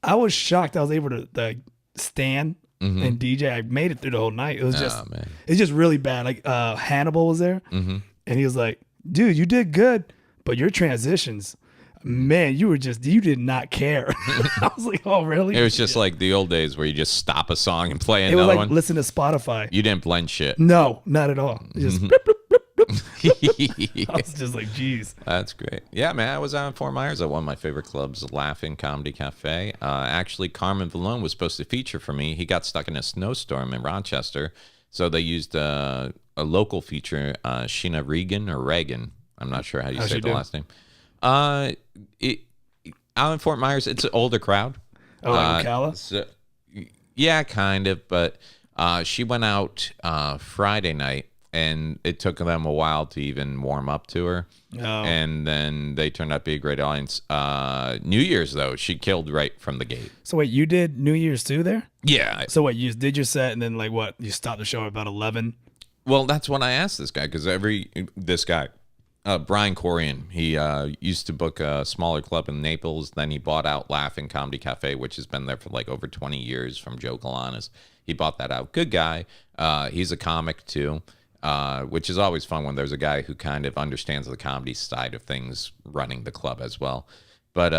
I was shocked I was able to stand and DJ. I made it through the whole night. It was just, it's just really bad. Like Hannibal was there and he was like, dude, you did good, but your transitions, man, you did not care. I was like, oh, really? It was just like the old days where you just stop a song and play it another was like one. Listen to Spotify. You didn't blend shit. No, not at all. It just bloop, bloop, bloop, bloop. I was just like, geez. That's great. Yeah, man, I was out in Fort Myers at one of my favorite clubs, Laughing Comedy Cafe. Actually, Carmen Vallone was supposed to feature for me. He got stuck in a snowstorm in Rochester, so they used a local feature, Sheena Regan or Reagan. I'm not sure how you say the last name. Out in Fort Myers, it's an older crowd. Oh, like Ocala? So, yeah, kind of. But she went out Friday night, and it took them a while to even warm up to her. Oh. And then they turned out to be a great audience. New Year's, though, she killed right from the gate. So wait, you did New Year's too there? Yeah. So what, you did your set, and then like what? You stopped the show at about 11? Well, that's when I asked this guy, because Brian Corian, he used to book a smaller club in Naples. Then he bought out Laughing Comedy Cafe, which has been there for like over 20 years from Joe Galanis. He bought that out. Good guy. He's a comic too, which is always fun when there's a guy who kind of understands the comedy side of things running the club as well. But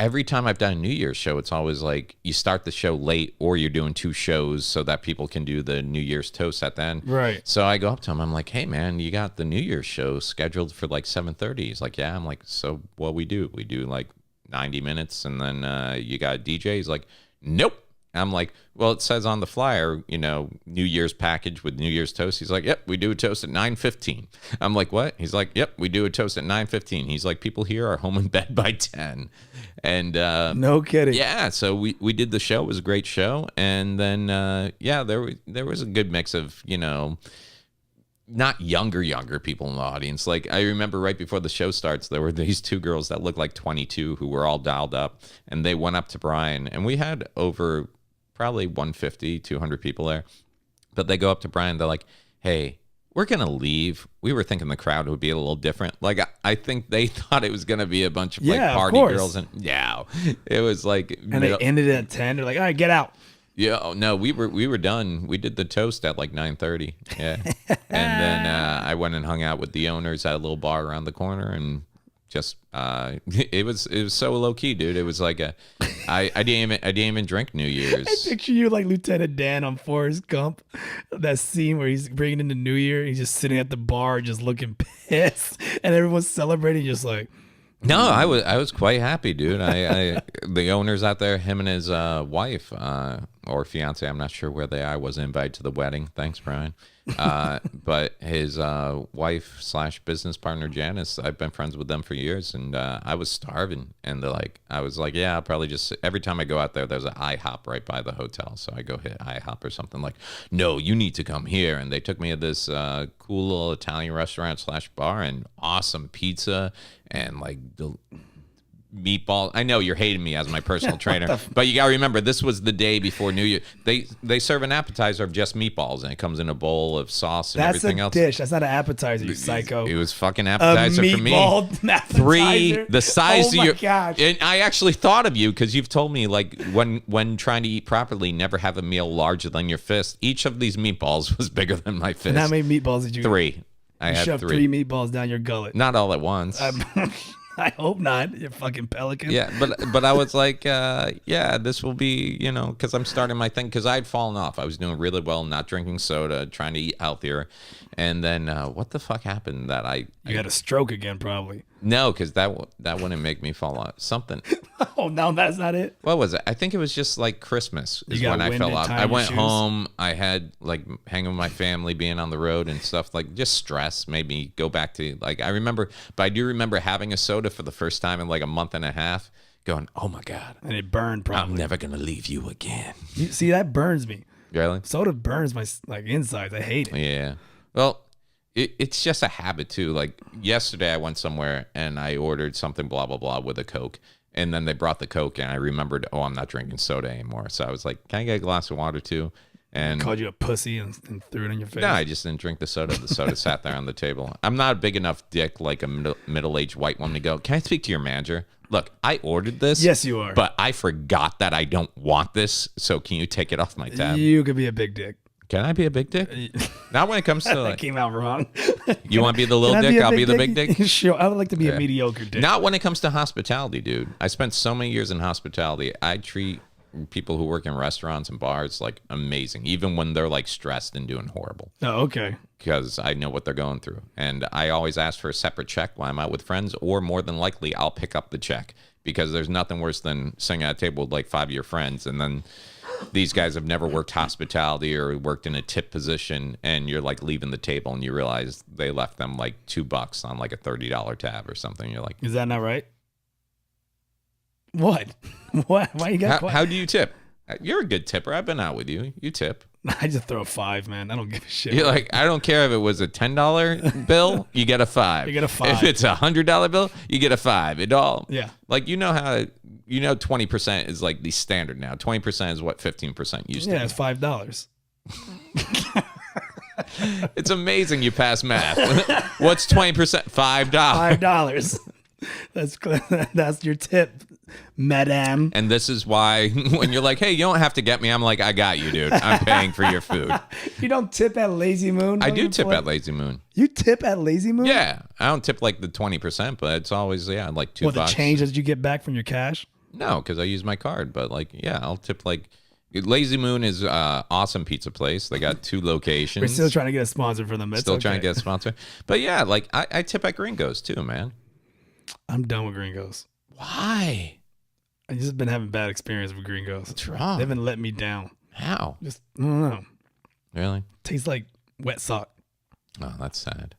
every time I've done a New Year's show, it's always like you start the show late or you're doing 2 shows so that people can do the New Year's toast at the end. Right. So I go up to him. I'm like, hey, man, you got the New Year's show scheduled for like 7:30. He's like, yeah. I'm like, so what we do? We do like 90 minutes and then you got a DJ? He's like, nope. I'm like, well, it says on the flyer, New Year's package with New Year's toast. He's like, yep, we do a toast at 9:15. I'm like, what? He's like, yep, we do a toast at 9:15. He's like, people here are home in bed by 10. And no kidding. Yeah, so we did the show. It was a great show. And then, there was a good mix of, not younger people in the audience. Like, I remember right before the show starts, there were these 2 girls that looked like 22 who were all dialed up. And they went up to Brian. And we had over probably 150, 200 people there. But they go up to Brian. They're like, hey, we're going to leave. We were thinking the crowd would be a little different. Like, I think they thought it was going to be a bunch of party girls. And yeah, it was like. And they ended at 10. They're like, all right, get out. Yeah, no, we were done. We did the toast at like 9:30. Yeah. And then I went and hung out with the owners at a little bar around the corner and just it was so low key, dude. It was like I didn't even drink New Year's. I picture you like Lieutenant Dan on Forrest Gump. That scene where he's bringing in the New Year. He's just sitting at the bar, just looking pissed, and everyone's celebrating, just like. No, I was quite happy, dude. The owner's out there, him and his wife or fiance. I'm not sure where they are. I wasn't invited to the wedding. Thanks, Brian. But his wife / business partner Janice, I've been friends with them for years, and I was starving, and I was like, yeah, I'll probably just every time I go out there's an IHOP right by the hotel, so I go hit IHOP or something. Like, no, you need to come here, and they took me to this cool little Italian restaurant / bar, and awesome pizza, and like the meatball. I know you're hating me as my personal trainer, but you gotta remember this was the day before New Year. They serve an appetizer of just meatballs, and it comes in a bowl of sauce and everything else. That's a dish. That's not an appetizer, you psycho. It was fucking appetizer for me. Appetizer? 3 the size of your. Gosh. And I actually thought of you because you've told me like when trying to eat properly, never have a meal larger than your fist. Each of these meatballs was bigger than my fist. And how many meatballs did you? 3. I had shoved 3 meatballs down your gullet. Not all at once. I hope not. You fucking pelican. Yeah, but I was like, yeah, this will be, because I'm starting my thing, because I'd fallen off. I was doing really well, not drinking soda, trying to eat healthier. And then what the fuck happened that You had a stroke again, probably. No, because that wouldn't make me fall off. Something. Oh, no, that's not it. What was it? I think it was just like Christmas is when I fell off. I went home. I had like hanging with my family, being on the road and stuff, like just stress made me go back to like, I do remember having a soda for the first time in like a month and a half going, oh my God. And it burned probably. I'm never going to leave you again. See, that burns me. Really? Soda burns my like insides. I hate it. Yeah. Well, it's just a habit too. Like yesterday I went somewhere and I ordered something blah, blah, blah with a Coke. And then they brought the Coke and I remembered, oh, I'm not drinking soda anymore. So I was like, can I get a glass of water too? And called you a pussy and threw it in your face. No, I just didn't drink the soda. The soda sat there on the table. I'm not a big enough dick like a middle-aged white woman to go, can I speak to your manager? Look, I ordered this. Yes, you are. But I forgot that I don't want this. So can you take it off my tab? You could be a big dick. Can I be a big dick? Not when it comes to that came out wrong. You want to be the little dick? I'll be the big dick. Sure, I would like to be a mediocre dick. Not when it comes to hospitality, dude. I spent so many years in hospitality. I treat people who work in restaurants and bars like amazing, even when they're like stressed and doing horrible. Oh, okay. Because I know what they're going through, and I always ask for a separate check when I'm out with friends, or more than likely I'll pick up the check because there's nothing worse than sitting at a table with like 5 of your friends and then these guys have never worked hospitality or worked in a tip position, and you're like leaving the table and you realize they left them like $2 on like a $30 tab or something. You're like, is that not right? What? What? Why you got? How do you tip? You're a good tipper. I've been out with you. You tip. I just throw a 5, man. I don't give a shit. You're like, I don't care if it was a $10 bill, you get a 5. You get a 5. If it's $100 bill, you get a 5. It all. Yeah. Like, 20% is like the standard now. 20% is what 15% used to be. Yeah, it's $5. It's amazing you pass math. What's 20%? $5. $5. That's your tip, madame. And this is why when you're like, hey, you don't have to get me, I'm like, I got you, dude. I'm paying for your food. You don't tip at Lazy Moon? I do tip at Lazy Moon. You tip at Lazy Moon? Yeah. I don't tip like the 20%, but it's always, like $2. What, the change that you get back from your cash? No, because I use my card. But like, yeah, I'll tip like... Lazy Moon is awesome pizza place. They got 2 locations. We're still trying to get a sponsor for them. It's still trying to get a sponsor. But yeah, like I tip at Gringos too, man. I'm done with Gringos. Why? I just been having bad experience with Gringos. What's wrong? They've been letting me down. How? Just, I don't know. Really? Tastes like wet sock. Oh, that's sad.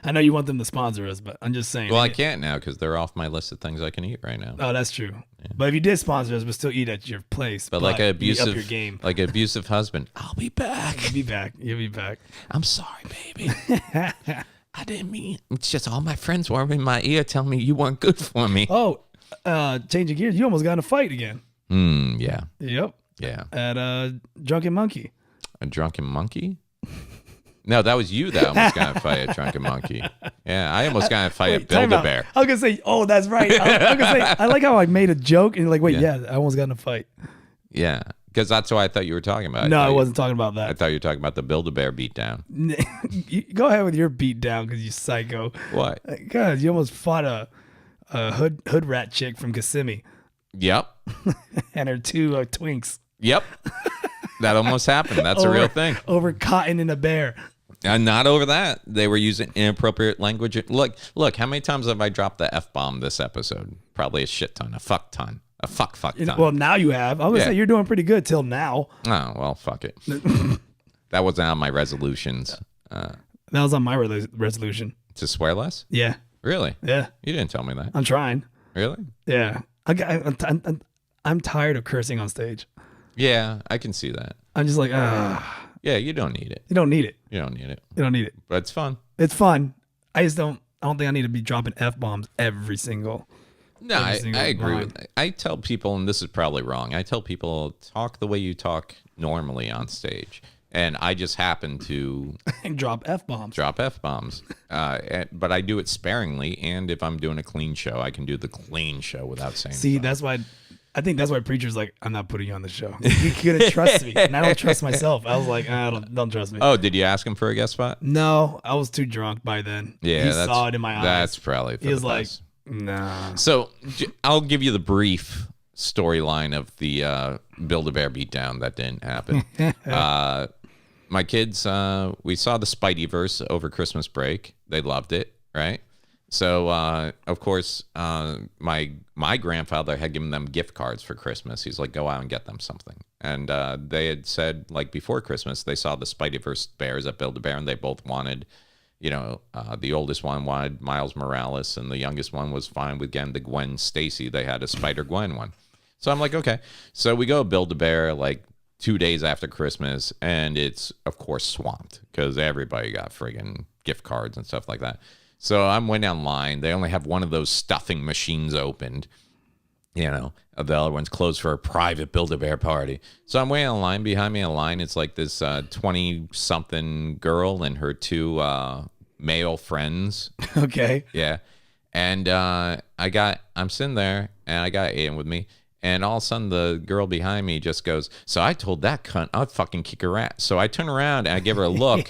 I know you want them to sponsor us, but I'm just saying. Well, I can't now because they're off my list of things I can eat right now. Oh, that's true. Yeah. But if you did sponsor us, we'll still eat at your place. But like an abusive, up your game. like an abusive husband, I'll be back. You'll be back. You'll be back. I'm sorry, baby. I didn't mean. It's just all my friends were in my ear telling me you weren't good for me. Oh, changing gears. You almost got in a fight again. Yeah. Yep. Yeah. At Drunken Monkey. A drunken monkey? No, that was you that almost got in a fight at Drunken Monkey. Yeah, I almost got in a fight at Build-A-Bear. I was going to say, oh, that's right. I was going to say, I like how I made a joke and you're like, wait, yeah, I almost got in a fight. Yeah, because that's what I thought you were talking about. No, I wasn't talking about that. I thought you were talking about the Build-A-Bear beatdown. Go ahead with your beatdown because you psycho. What? God, you almost fought a hood rat chick from Kissimmee. Yep. And her 2 twinks. Yep. That almost happened. That's a real thing. Over Cotton and a bear. And not over that. They were using inappropriate language. Look, how many times have I dropped the F-bomb this episode? Probably a shit ton. A fuck ton. A fuck ton. Well, now you have. I was say you're doing pretty good till now. Oh, well, fuck it. That wasn't on my resolutions. That was on my resolution. To swear less? Yeah. Really? Yeah. You didn't tell me that. I'm trying. Really? Yeah. I'm tired of cursing on stage. Yeah, I can see that. I'm just like, Yeah, you don't need it. You don't need it. You don't need it. You don't need it. But it's fun. It's fun. I don't think I need to be dropping F-bombs every single. No, I agree with that. I tell people, and this is probably wrong, I tell people, talk the way you talk normally on stage. And I just happen to drop F-bombs. But I do it sparingly. And if I'm doing a clean show, I can do the clean show without saying See, that's why I think that's why preachers like, I'm not putting you on the show. You couldn't trust me. And I don't trust myself. I was like, don't trust me. Oh, did you ask him for a guest spot? No, I was too drunk by then. Yeah, he saw it in my eyes. That's probably for He was the like, best. nah. So I'll give you the brief storyline of the Build-A-Bear beatdown that didn't happen. My kids, we saw the Spideyverse over Christmas break. They loved it, right? So, of course, my grandfather had given them gift cards for Christmas. He's like, go out and get them something. And they had said, like, before Christmas, they saw the Spideyverse bears at Build-A-Bear, and they both wanted, the oldest one wanted Miles Morales, and the youngest one was fine with getting the Gwen Stacy. They had a Spider-Gwen one. So I'm like, okay. So we go Build-A-Bear, like, 2 days after Christmas, and it's, of course, swamped because everybody got friggin' gift cards and stuff like that. So I'm waiting online. They only have one of those stuffing machines opened. The other one's closed for a private Build-A-Bear party. So I'm waiting online. Behind me in line, it's like this 20-something girl and her 2 male friends. Okay. Yeah. And I'm sitting there, and I got Aiden with me. And all of a sudden, the girl behind me just goes, so I told that cunt I'd fucking kick her ass. So I turn around and I give her a look.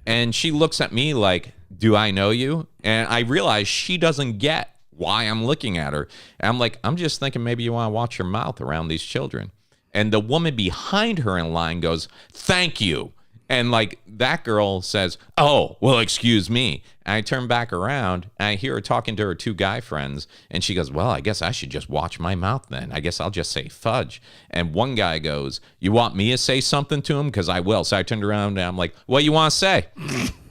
And she looks at me like, do I know you? And I realize she doesn't get why I'm looking at her. And I'm like, I'm just thinking maybe you want to watch your mouth around these children. And the woman behind her in line goes, thank you. And like that girl says, oh, well, excuse me. And I turn back around and I hear her talking to her 2 guy friends. And she goes, well, I guess I should just watch my mouth then. I guess I'll just say fudge. And one guy goes, you want me to say something to him? Because I will. So I turned around and I'm like, what you want to say?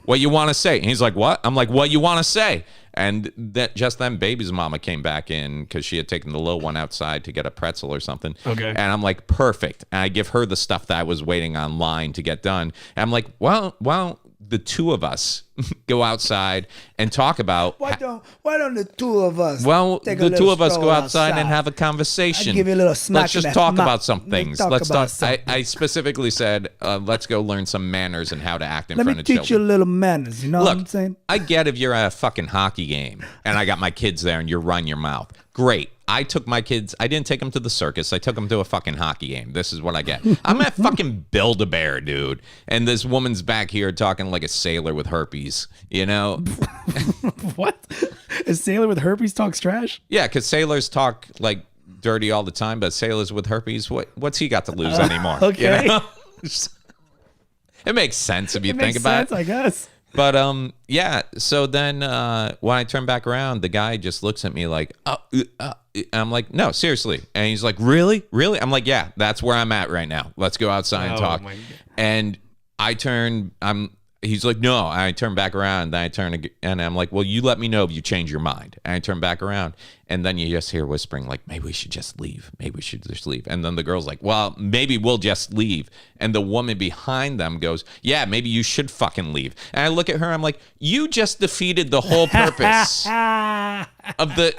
What you want to say? And he's like, what? I'm like, what you want to say? And that just then baby's mama came back in because she had taken the little one outside to get a pretzel or something. Okay. And I'm like, perfect. And I give her the stuff that I was waiting online to get done. And I'm like, well, the 2 of us go outside and talk about why don't the 2 of us the 2 of us go outside and have a conversation. I'll give you a little smack. Let's just talk about some things. Let's talk. Something. I specifically said let's go learn some manners and how to act in Let front me of teach children. you a little manners. You know what I'm saying? I get if you're at a fucking hockey game and I got my kids there and you're running your mouth. Great. I took my kids. I didn't take them to the circus. I took them to a fucking hockey game. This is what I get. I'm at fucking Build-A-Bear, dude. And this woman's back here talking like a sailor with herpes, What? A sailor with herpes talks trash? Yeah, because sailors talk like dirty all the time, but sailors with herpes, what's he got to lose anymore? Okay. It makes sense if you think Makes about sense, it. I guess. But yeah. So then when I turn back around, the guy just looks at me like, I'm like, no, seriously. And he's like, really? I'm like, yeah, that's where I'm at right now. Let's go outside and talk. And he's like, no. And I turn back around. Then I turn and I'm like, well, you let me know if you change your mind. And I turn back around. And then you just hear whispering like, maybe we should just leave. And then the girl's like, well, maybe we'll just leave. And the woman behind them goes, yeah, maybe you should fucking leave. And I look at her. I'm like, you just defeated the whole purpose of the...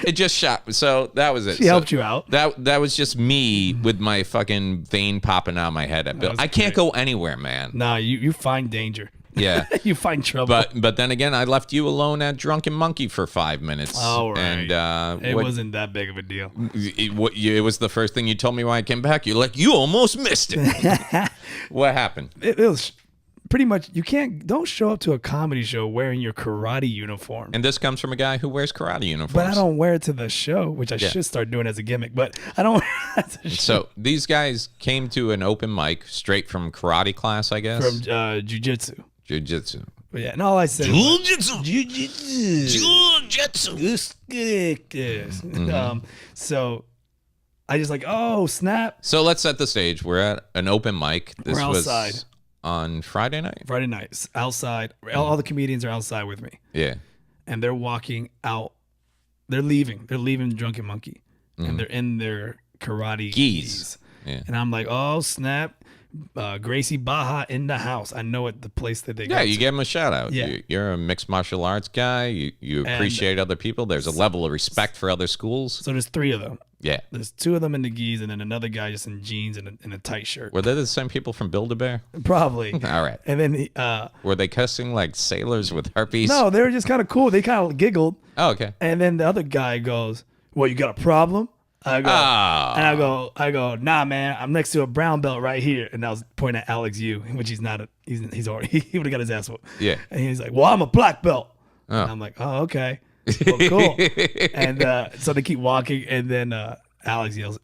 It just shot. So that was it. She helped you out. That was just me with my fucking vein popping out of my head at Bill. I can't go anywhere, man. Nah, you find danger. Yeah. You find trouble. But then again, I left you alone at Drunken Monkey for 5 minutes. All right. And it wasn't that big of a deal. It was the first thing you told me when I came back. You're like, you almost missed it. What happened? It was pretty much you don't show up to a comedy show wearing your karate uniform. And this comes from a guy who wears karate uniforms. But I don't wear it to the show, which I should start doing as a gimmick. But I don't wear it to the show. So these guys came to an open mic straight from karate class, I guess. From jiu-jitsu. Jiu-jitsu. But yeah, and all I said Jiu-jitsu. So I just like, oh, snap. So let's set the stage. We're at an open mic. This We're outside. was on Friday night? Friday nights, outside. All the comedians are outside with me. Yeah. And they're walking out. They're leaving. They're leaving Drunken Monkey. And they're in their karate gis. Yeah. And I'm like, oh, snap. Gracie Baja in the house. I know it, the place that they go you give them a shout out. Yeah. You're a mixed martial arts guy. You appreciate other people. There's a level of respect for other schools. So there's 3 of them. Yeah. There's 2 of them in the gis and then another guy just in jeans and a tight shirt. Were they the same people from Build-A-Bear? Probably. All right. And then were they cussing like sailors with herpes? no, they were just kind of cool. They kind of giggled. Oh, okay. And then the other guy goes, "Well, you got a problem?" I go, and I go, "Nah, man, I'm next to a brown belt right here." And I was pointing at Alex Yu, which he's not. He's already he would have got his ass whooped. Yeah. And he's like, "Well, I'm a black belt." And I'm like, "Oh, okay, well, cool." And so they keep walking, and then Alex yells,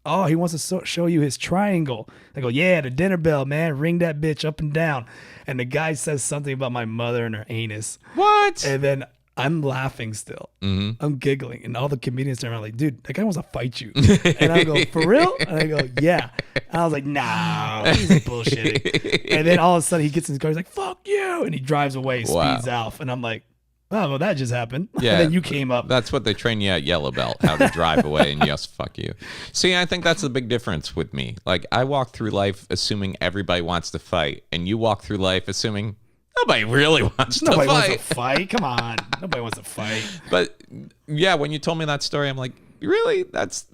"Oh, he wants to show you his triangle." I go, "Yeah, the dinner bell, man. Ring that bitch up and down." And the guy says something about my mother and her anus. What? And then I'm laughing still. I'm giggling. And all the comedians turn around like, "Dude, that guy wants to fight you." And I go, "For real?" And I go, "Yeah." And I was like, "Nah, he's bullshitting." And then all of a sudden he gets in his car. He's like, "Fuck you." And he drives away, speeds off. And I'm like, "Oh, well, that just happened." Yeah. And then you came up. That's what they train you at Yellow Belt, how to drive away and yes, fuck you. See, I think that's the big difference with me. Like, I walk through life assuming everybody wants to fight, and you walk through life assuming nobody really wants to Nobody fight. wants to fight. Come on. Nobody wants to fight. But yeah, when you told me that story, I'm like, really? That's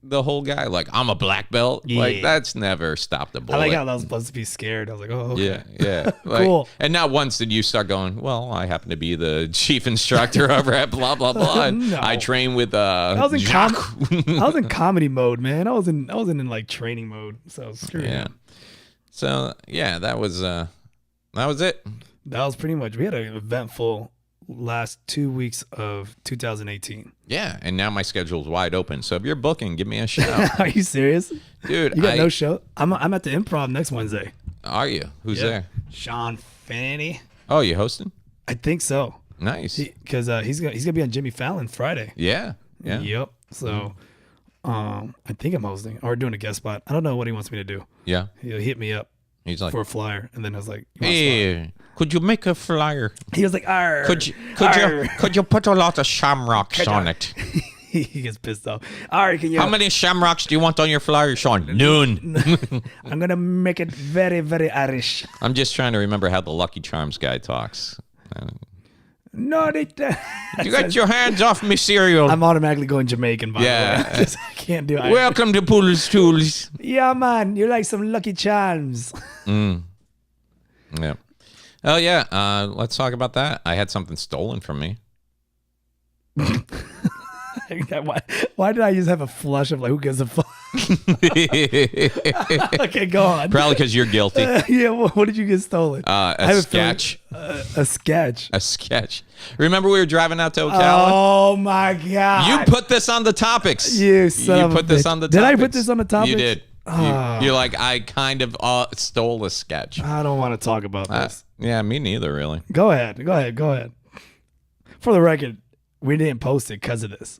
the whole guy. Like, I'm a black belt. Yeah. Like, that's never stopped a bullet. I like how I was supposed to be scared. I was like, "Oh, okay." Yeah. Like, Cool. And not once did you start going, "Well, I happen to be the chief instructor over at blah blah blah. And No. I train with I was in Jacques." I was in comedy mode, man. I wasn't in like training mode. So screw him. So yeah, that was it. That was pretty much. We had an eventful last 2 weeks of 2018. Yeah, and now my schedule's wide open. So if you're booking, give me a shout, Are you serious? dude. You got no show? I'm at the Improv next Wednesday. Are you? Who's there? Sean Fanny. Oh, you hosting? I think so. Nice. Because he's gonna be on Jimmy Fallon Friday. Yeah. Yep. So, I think I'm hosting or doing a guest spot. I don't know what he wants me to do. Yeah. He'll hit me up He's like, for a flyer, and then I was like, "You want a hey, could you make a flyer? He was like, "Arr, Could arr." you put a lot of shamrocks on it? He gets pissed off. All right, can you? How many shamrocks do you want on your flyer, Sean? None. I'm gonna make it very, very Irish. I'm just trying to remember how the Lucky Charms guy talks. No, they. You got your hands off me, cereal. I'm automatically going Jamaican, by the way. 'Cause I can't do it. Welcome to Pool's Tools. Yeah, man, you're like some Lucky Charms. Yeah. Oh, yeah. Let's talk about that. I had something stolen from me. Why did I just have a flush of like, who gives a fuck? Okay, go on. Probably because you're guilty. Yeah, what did you get stolen? A sketch. A sketch. A sketch. Remember we were driving out to Ocala? Oh my god! You put this on the topics. You son of a put this bitch. on the Did topics. I put this on the topics? You did. Oh. You're like, I kind of stole a sketch. I don't want to talk about this. Yeah, me neither, really. Go ahead. For the record, we didn't post it because of this.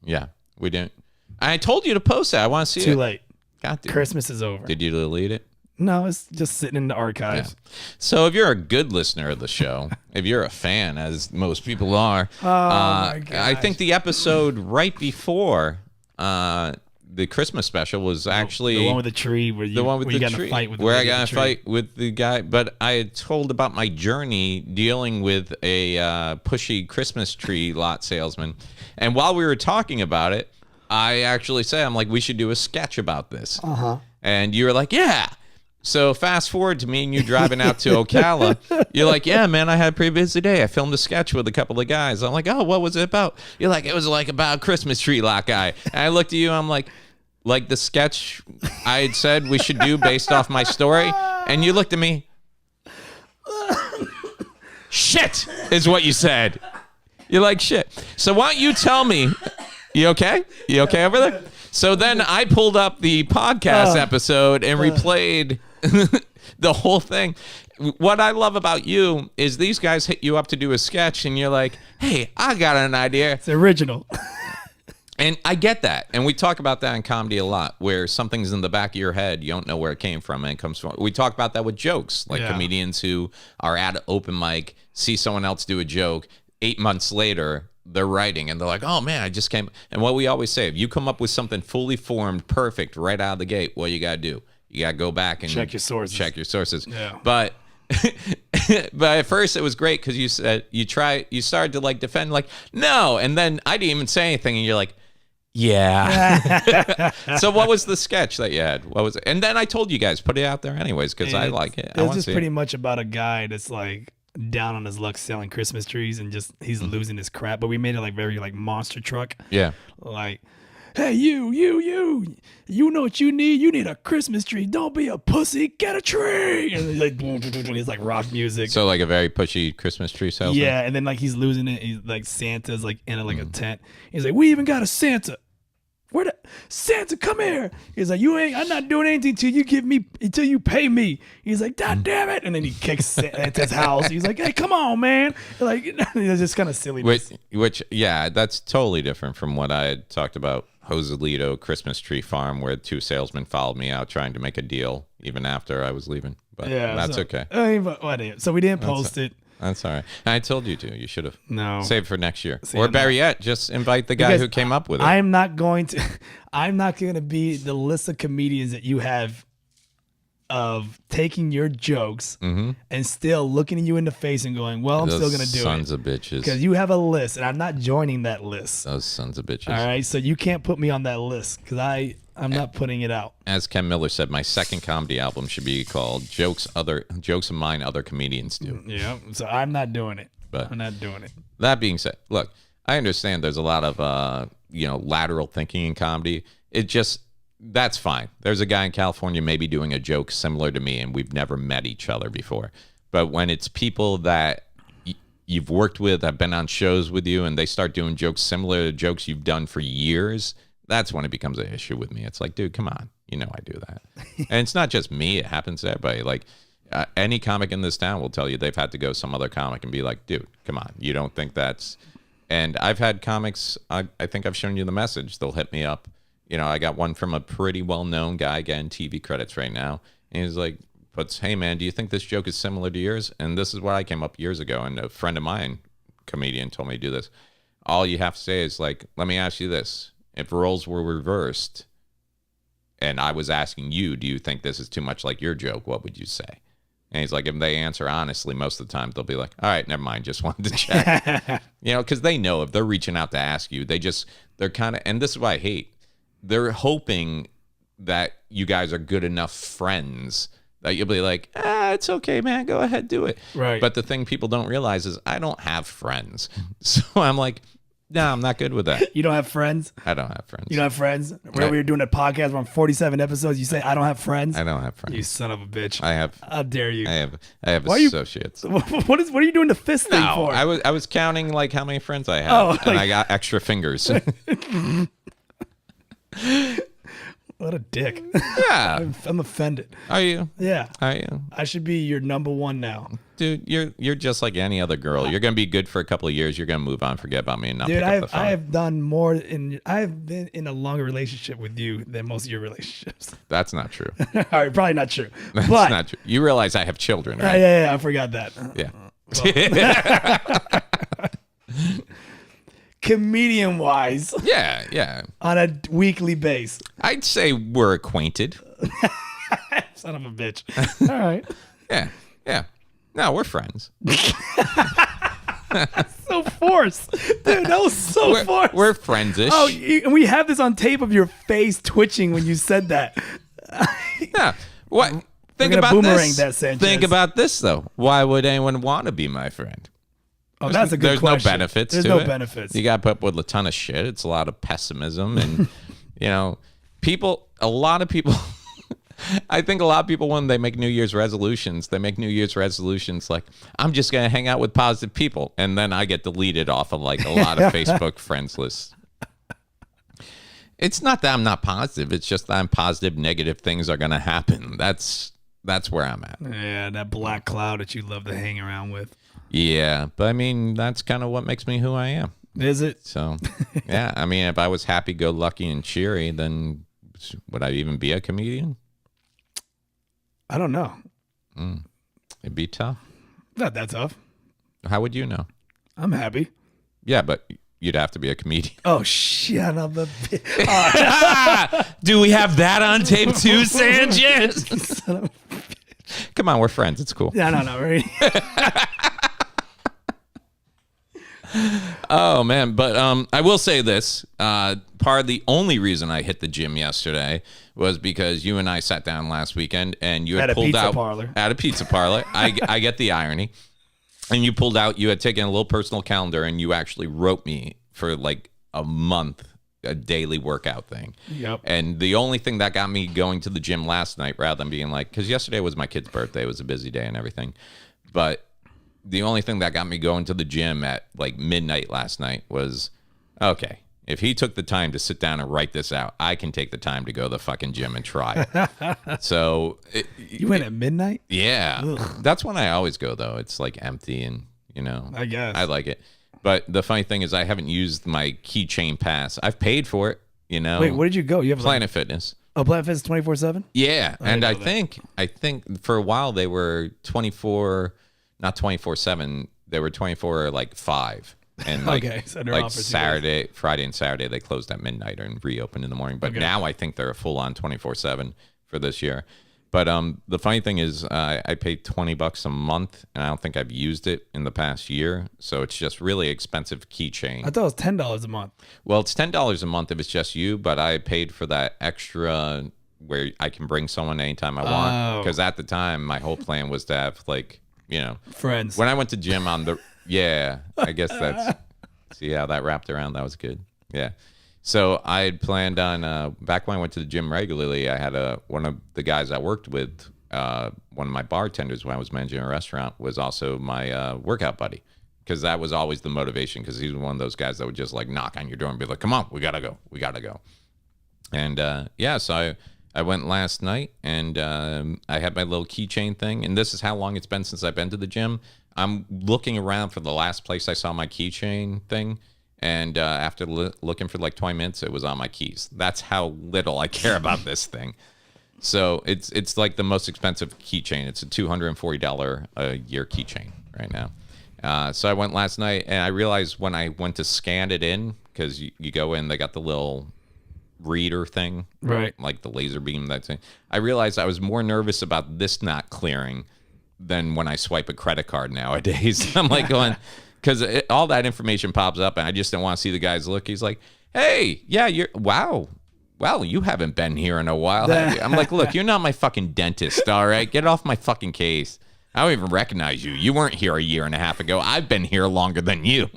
Yeah, we didn't. I told you to post it. I want to see it. Too late. God damn. Christmas is over. Did you delete it? No, it's just sitting in the archives. Yeah. So if you're a good listener of the show, if you're a fan, as most people are, my I think the episode right before the Christmas special was actually the one with the tree where you, the one with where you the got in tree, a fight with where the I got in a tree. fight with the guy. But I had told about my journey dealing with a pushy Christmas tree lot salesman. And while we were talking about it, I actually said, I'm like, we should do a sketch about this. And you were like, yeah. So fast forward to me and you driving out to Ocala. You're like, yeah, man, I had a pretty busy day. I filmed a sketch with a couple of guys. I'm like, oh, what was it about? You're like, it was like about a Christmas tree lot guy. And I looked at you, I'm like the sketch I had said we should do based off my story. And you looked at me. Shit is what you said. You're like, shit. So why don't you tell me? You okay? You okay over there? So then I pulled up the podcast episode and replayed the whole thing. What I love about you is these guys hit you up to do a sketch and you're like, hey, I got an idea. It's original. And I get that. And we talk about that in comedy a lot, where something's in the back of your head, you don't know where it came from, and it comes from. We talk about that with jokes, like comedians who are at an open mic, see someone else do a joke, 8 months later, they're writing, and they're like, oh, man, I just came. And what we always say, if you come up with something fully formed, perfect, right out of the gate, what you got to do? You got to go back and check your sources. Yeah. But at first it was great because you said you started to like defend, like, no. And then I didn't even say anything, and you're like, yeah. So what was the sketch that you had? What was it? And then I told you guys, put it out there anyways, because I like it. It was just pretty much about a guy that's like down on his luck selling Christmas trees and just he's losing his crap. But we made it like very like monster truck. Yeah. Like, hey, you know what you need? You need a Christmas tree. Don't be a pussy. Get a tree. And it's like rock music. So like a very pushy Christmas tree salesman. Yeah, and then like he's losing it. He's like Santa's like in a tent. He's like, we even got a Santa. Santa, come here. He's like, I'm not doing anything until you pay me. He's like, God damn it. And then he kicks Santa's house. He's like, hey, come on, man. Like, it's just kind of silly. Which, yeah, that's totally different from what I had talked about. Joselito Christmas Tree Farm, where 2 salesmen followed me out trying to make a deal even after I was leaving. But yeah, that's okay. So we didn't post it. That's all right. I told you to. You should have. No. Saved for next year. Or better yet, just invite the guy who came up with it. I'm not going to be the list of comedians that you have of taking your jokes and still looking at you in the face and going, well, I'm still going to do it. Sons of bitches. Because you have a list, and I'm not joining that list. Those sons of bitches. All right? So you can't put me on that list because I'm not putting it out. As Ken Miller said, my second comedy album should be called Jokes of Mine Other Comedians Do. Yeah. So I'm not doing it. I'm not doing it. That being said, look, I understand there's a lot of lateral thinking in comedy. That's fine. There's a guy in California maybe doing a joke similar to me, and we've never met each other before. But when it's people that you've worked with, have been on shows with you, and they start doing jokes similar to jokes you've done for years, that's when it becomes an issue with me. It's like, dude, come on. You know I do that. And it's not just me. It happens to everybody. Like, any comic in this town will tell you they've had to go some other comic and be like, dude, come on. You don't think that's... And I've had comics, I think I've shown you the message. They'll hit me up. I got one from a pretty well-known guy getting TV credits right now. And he's like, hey, man, do you think this joke is similar to yours? And this is what I came up years ago. And a friend of mine, comedian, told me to do this. All you have to say is like, let me ask you this. If roles were reversed and I was asking you, do you think this is too much like your joke? What would you say? And he's like, if they answer honestly, most of the time they'll be like, all right, never mind. Just wanted to check, because they know if they're reaching out to ask you, they're kind of, and this is what I hate. They're hoping that you guys are good enough friends that you'll be like, it's okay, man. Go ahead, do it. Right. But the thing people don't realize is I don't have friends. So I'm like, no, I'm not good with that. You don't have friends? I don't have friends. You don't have friends? Whenever you're doing a podcast, we're on 47 episodes, you say, I don't have friends? I don't have friends. You son of a bitch. I have. How dare you? I have associates. What are you doing the fist thing for? I was counting like how many friends I have, and I got extra fingers. What a dick. Yeah. I'm offended. Are you? Yeah. Are you? I should be your number one now. Dude, you're just like any other girl. You're gonna be good for a couple of years. You're gonna move on, forget about me, and not pick up the phone. I have done more I've been in a longer relationship with you than most of your relationships. That's not true. All right, probably not true. That's not true. You realize I have children, right? Yeah, I forgot that. Yeah. Comedian wise. Yeah. On a weekly basis. I'd say we're acquainted. Son of a bitch. All right. Yeah. No, we're friends. So forced. Dude, that was so forced. We're friends-ish. Oh, and we have this on tape of your face twitching when you said that. Yeah. What? Think about boomerang this. That, Sanchez. Think about this, though. Why would anyone want to be my friend? Oh, that's a good question. There's no benefits to it. There's no benefits. You got to put up with a ton of shit. It's a lot of pessimism. And, a lot of people, I think a lot of people, when they make New Year's resolutions, like, I'm just going to hang out with positive people. And then I get deleted off of like a lot of Facebook friends lists. It's not that I'm not positive. It's just that I'm positive. Negative things are going to happen. That's where I'm at. Yeah, that black cloud that you love to hang around with. Yeah, but I mean, that's kind of what makes me who I am. Is it? So, yeah, I mean, if I was happy-go-lucky and cheery, then would I even be a comedian? I don't know. It'd be tough. Not that tough. How would you know? I'm happy. Yeah, but you'd have to be a comedian. Oh, shut up. Do we have that on tape too, Sanchez? Come on, we're friends. It's cool. Yeah, no, right? Oh, man. But I will say this. Part of the only reason I hit the gym yesterday was because you and I sat down last weekend and you had pulled out at a pizza parlor. I get the irony. And you pulled out, you had taken a little personal calendar and you actually wrote me for like a month, a daily workout thing. Yep. And the only thing that got me going to the gym last night, rather than being like, because yesterday was my kid's birthday, it was a busy day and everything. But the only thing that got me going to the gym at like midnight last night was, okay, if he took the time to sit down and write this out, I can take the time to go to the fucking gym and try. So you went at midnight? Yeah. Ugh. That's when I always go, though. It's like empty and, you know, I guess I like it. But the funny thing is I haven't used my keychain pass. I've paid for it, you know. Wait, where did you go? You have Planet Fitness. Oh, Planet Fitness 24/7? Yeah. And I think for a while they were 24, not 24/7. They were 24 like 5. And like, okay, so like Saturday, Friday and Saturday, they closed at midnight and reopened in the morning. But now I think they're a full-on 24/7 for this year. But the funny thing is I paid $20 a month, and I don't think I've used it in the past year. So it's just really expensive keychain. I thought it was $10 a month. Well, it's $10 a month if it's just you, but I paid for that extra where I can bring someone anytime I want. Because at the time, my whole plan was to have, like, you know. Friends. When I went to gym on the... Yeah, I guess that's... See how that wrapped around? That was good. Yeah. So I had planned on... back when I went to the gym regularly, I had one of the guys I worked with, one of my bartenders when I was managing a restaurant, was also my workout buddy. Because that was always the motivation, because he was one of those guys that would just like knock on your door and be like, come on, we got to go. We got to go. And yeah, so I went last night and I had my little keychain thing. And this is how long it's been since I've been to the gym. I'm looking around for the last place I saw my keychain thing. And after looking for like 20 minutes, it was on my keys. That's how little I care about this thing. So it's like the most expensive keychain. It's a $240 a year keychain right now. So I went last night and I realized when I went to scan it in, because you go in, they got the little reader thing, right? Like the laser beam, that thing. I realized I was more nervous about this not clearing than when I swipe a credit card nowadays. I'm like going, because all that information pops up and I just don't want to see the guy's look. He's like, hey, yeah, wow, you haven't been here in a while, have you? I'm like, look, you're not my fucking dentist, all right? Get off my fucking case. I don't even recognize you. You weren't here a year and a half ago. I've been here longer than you.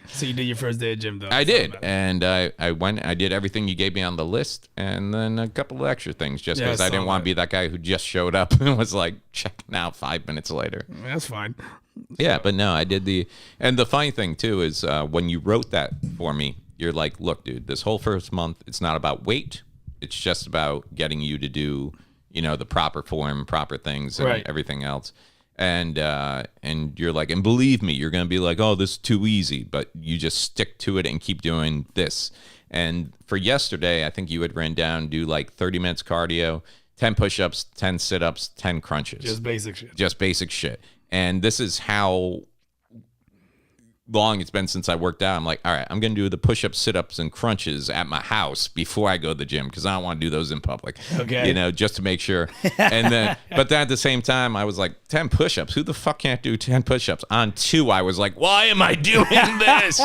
So you did your first day at gym, though? I did. And I went, I did everything you gave me on the list, and then a couple of extra things, just because I didn't want to be that guy who just showed up and was like checking out 5 minutes later. That's fine. Yeah, but no, I did and the funny thing too is when you wrote that for me, you're like, look, dude, this whole first month, it's not about weight. It's just about getting you to do, you know, the proper form, proper things, and everything else. And you're like, and believe me, you're going to be like, oh, this is too easy, but you just stick to it and keep doing this. And for yesterday, I think you had ran down, do like 30 minutes cardio, 10 push-ups, 10 sit-ups, 10 crunches. Just basic shit. Just basic shit. And this is how long it's been since I worked out. I'm like, all right, I'm going to do the push-ups, sit-ups, and crunches at my house before I go to the gym, because I don't want to do those in public. Okay. You know, just to make sure. And then, but then at the same time, I was like, 10 push-ups. Who the fuck can't do 10 push-ups? On 2, I was like, why am I doing this?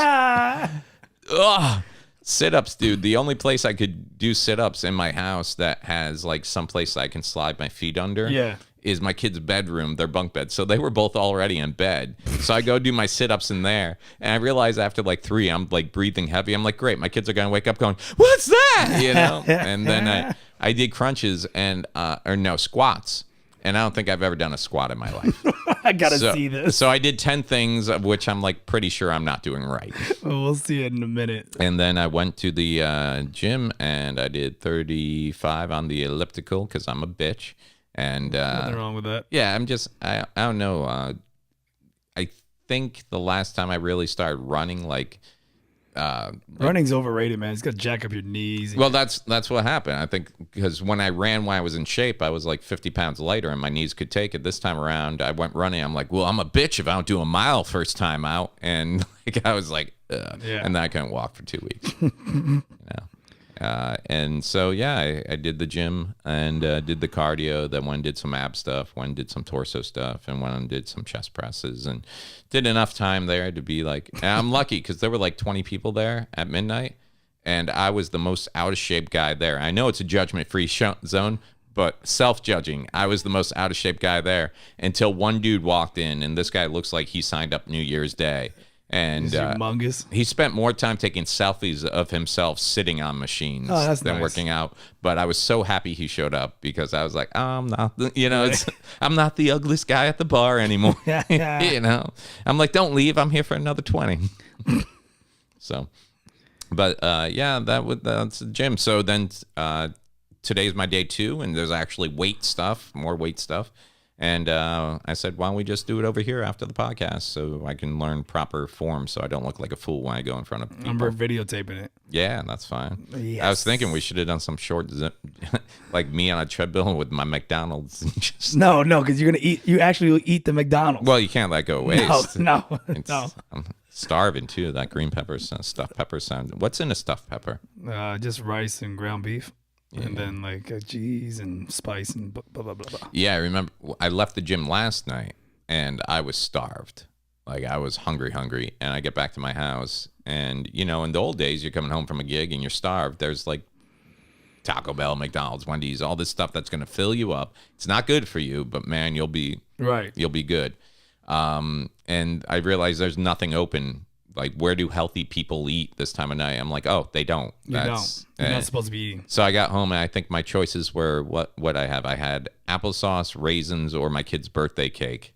Ugh. Sit-ups, dude. The only place I could do sit-ups in my house that has like some place I can slide my feet under is my kid's bedroom, their bunk bed. So they were both already in bed. So I go do my sit-ups in there. And I realize after like 3, I'm like breathing heavy. I'm like, great, my kids are going to wake up going, what's that? yeah, and then I did crunches and squats. And I don't think I've ever done a squat in my life. I gotta see this. So I did 10 things of which I'm like pretty sure I'm not doing right. Well, we'll see it in a minute. And then I went to the gym and I did 35 on the elliptical because I'm a bitch. And nothing wrong with that. Yeah, I don't know. I think the last time I really started running, running's overrated, man. It's got to jack up your knees. Well, that's what happened. I think because when I ran when I was in shape, I was like 50 pounds lighter and my knees could take it. This time around, I went running. I'm like, well, I'm a bitch if I don't do a mile first time out. And I was like, ugh. Yeah. And then I couldn't walk for 2 weeks. And so, yeah, I did the gym and did the cardio. Then one did some ab stuff, one did some torso stuff, and one did some chest presses and did enough time there to be like, and I'm lucky because there were like 20 people there at midnight and I was the most out of shape guy there. I know it's a judgment-free zone, but self-judging, I was the most out of shape guy there until one dude walked in and this guy looks like he signed up New Year's Day. And humongous. He spent more time taking selfies of himself sitting on machines than working out. But I was so happy he showed up because I was like, oh, I'm not, I'm not the ugliest guy at the bar anymore. I'm like, don't leave. I'm here for another 20. So, but that's the gym. So then today's my day 2, and there's actually more weight stuff. And I said, why don't we just do it over here after the podcast so I can learn proper form so I don't look like a fool when I go in front of people. We're videotaping it. Yeah, that's fine. Yes. I was thinking we should have done some short, like me on a treadmill with my McDonald's. No, because you're going to eat. You actually will eat the McDonald's. Well, you can't let go waste. No. I'm starving, too. That green pepper, stuffed pepper sound. What's in a stuffed pepper? Just rice and ground beef. Yeah. And then like cheese and spice and blah, blah, blah, blah. Yeah, I remember I left the gym last night and I was starved. Like I was hungry. And I get back to my house and, in the old days, you're coming home from a gig and you're starved. There's like Taco Bell, McDonald's, Wendy's, all this stuff that's going to fill you up. It's not good for you, but man, you'll be good. And I realized there's nothing open. Like, where do healthy people eat this time of night? I'm like, oh, they don't. You're not supposed to be eating. So I got home, and I think my choices were what I have. I had applesauce, raisins, or my kid's birthday cake.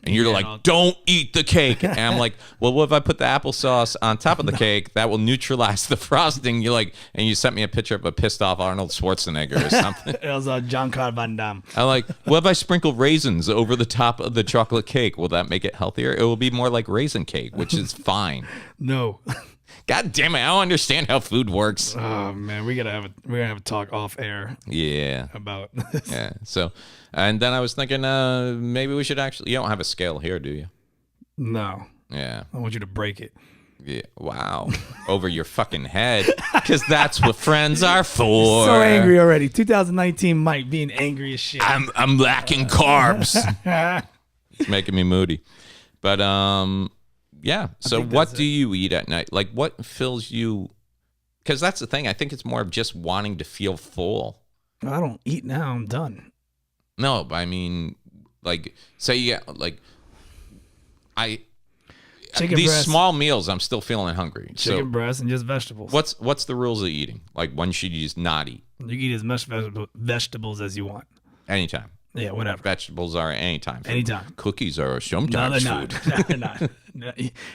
And you're like, don't eat the cake. And I'm like, well, what if I put the applesauce on top of the cake? That will neutralize the frosting. You're like, and you sent me a picture of a pissed off Arnold Schwarzenegger or something. It was Jean-Claude Van Damme. I'm like, what if I sprinkle raisins over the top of the chocolate cake? Will that make it healthier? It will be more like raisin cake, which is fine. No. God damn it! I don't understand how food works. Oh man, we're gonna have a talk off air. Yeah. About this. Yeah. So, and then I was thinking, maybe we should actually. You don't have a scale here, do you? No. Yeah. I want you to break it. Yeah. Wow. Over your fucking head, because that's what friends are for. So angry already. 2019 Myke being angry as shit. I'm lacking carbs. It's making me moody, but yeah. So what do you eat at night? Like what fills you? Because that's the thing. I think it's more of just wanting to feel full. I don't eat now. I'm done. No, but I mean, like, say these breast, small meals, I'm still feeling hungry. Chicken breast and just vegetables. What's the rules of eating? Like, when should you just not eat? You can eat as much vegetables as you want. Anytime. Yeah, whatever. Vegetables are anytime. Anytime. Cookies are sometimes food. No, they're not. No,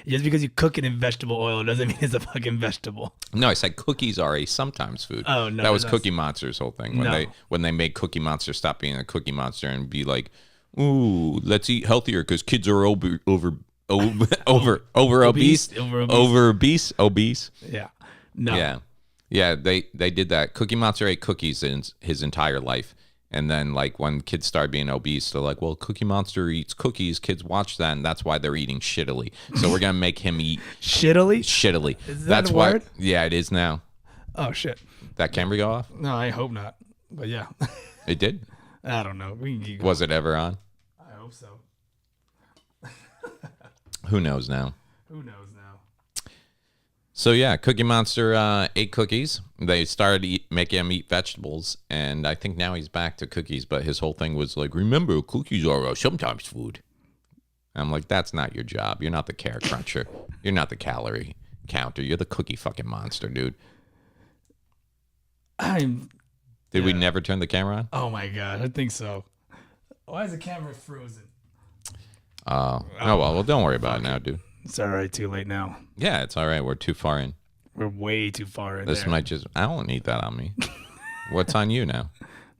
just because you cook it in vegetable oil doesn't mean it's a fucking vegetable. No, I said cookies are a sometimes food. Oh no, that was Cookie Monster's whole thing when they made Cookie Monster stop being a Cookie Monster and be like, ooh, let's eat healthier because kids are obese. Yeah. No. Yeah. They did that. Cookie Monster ate cookies in his entire life. And then, like, when kids start being obese, they're like, well, Cookie Monster eats cookies. Kids watch that, and that's why they're eating shittily. So we're going to make him eat... Shittily? Shittily. Is that a word? Yeah, it is now. Oh, shit. That camera go off? No, I hope not. But, yeah. It did? I don't know. We can keep going. Was it ever on? I hope so. Who knows now? Who knows now? So, yeah, Cookie Monster ate cookies. They started making him eat vegetables, and I think now he's back to cookies, but his whole thing was like, remember, cookies are sometimes food. I'm like, that's not your job. You're not the carrot cruncher. You're not the calorie counter. You're the cookie fucking monster, dude. Did we never turn the camera on? Oh my god, I think so. Why is the camera frozen? Oh well, don't worry about it now, dude. It's all right. Too late now. Yeah, it's all right. We're too far in. We're way too far in. This there. might just. I don't need that on me. What's on you now?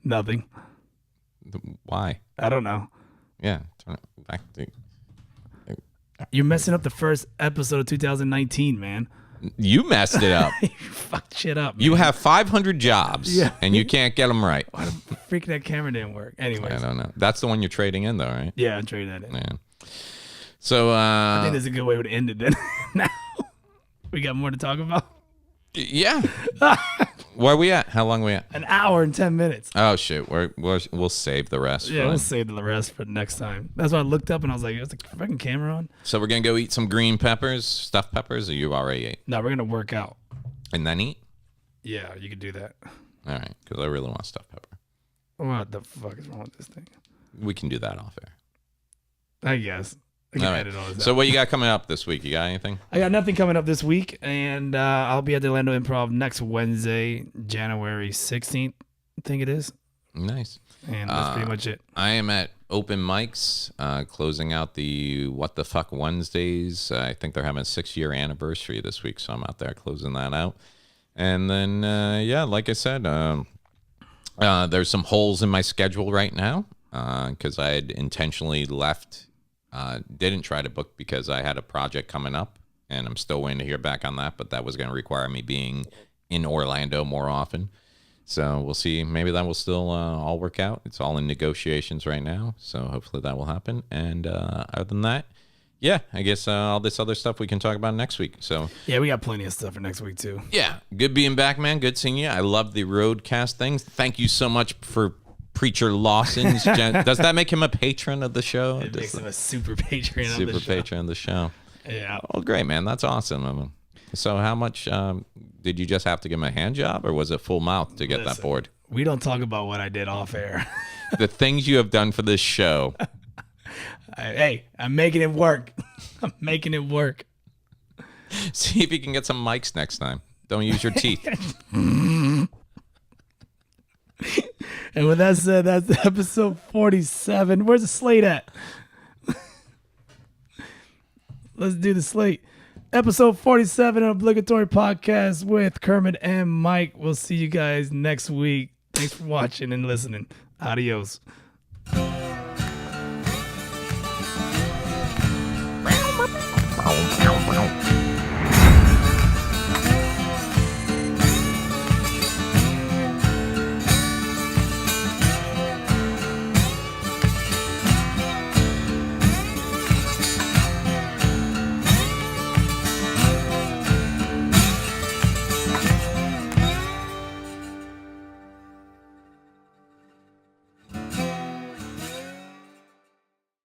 Nothing. Why? I don't know. Yeah. Turn it back to. You're messing up the first episode of 2019, man. You messed it up. You fucked shit up, man. You have 500 jobs, and you can't get them right. Why the freak that camera didn't work? Anyways. I don't know. That's the one you're trading in, though, right? Yeah, I'm trading that in. Yeah. So, I think that's a good way to end it then. Now, we got more to talk about? Yeah. Where are we at? How long are we at? An hour and 10 minutes. Oh, shit. We'll save the rest. Yeah, we'll save the rest for next time. That's why I looked up and I was like, is the fucking camera on? So we're going to go eat some green peppers, stuffed peppers, or you already ate? No, we're going to work out. And then eat? Yeah, you could do that. All right, because I really want stuffed pepper. What the fuck is wrong with this thing? We can do that off air. I guess. I can edit all this So out. what you got coming up this week? You got anything? I got nothing coming up this week, and I'll be at the Orlando Improv next Wednesday, January 16th, I think it is. Nice. And that's pretty much it. I am at open mics, closing out the What the Fuck Wednesdays. I think they're having a 6-year anniversary this week, so I'm out there closing that out. And then, like I said, there's some holes in my schedule right now because I had intentionally left. Didn't try to book because I had a project coming up, and I'm still waiting to hear back on that, but that was going to require me being in Orlando more often. So we'll see. Maybe that will still all work out. It's all in negotiations right now, so hopefully that will happen. And other than that, yeah, I guess all this other stuff we can talk about next week. So Yeah, we got plenty of stuff for next week, too. yeah, good being back, man. Good seeing you. I love the Roadcast things. Thank you so much for Preacher Lawson's. Does that make him a patron of the show? It makes him a super patron of the show. Super patron of the show. Yeah. Oh, great, man. That's awesome. So how much did you just have to give him a hand job, or was it full mouth to get that board? We don't talk about what I did off air. The things you have done for this show. Hey, I'm making it work. I'm making it work. See if you can get some mics next time. Don't use your teeth. And with that said, that's episode 47. Where's the slate at? Let's do the slate. Episode 47 of Obligatory Podcast with Kermit and Myke. We'll see you guys next week. Thanks for watching and listening. Adios. Wow.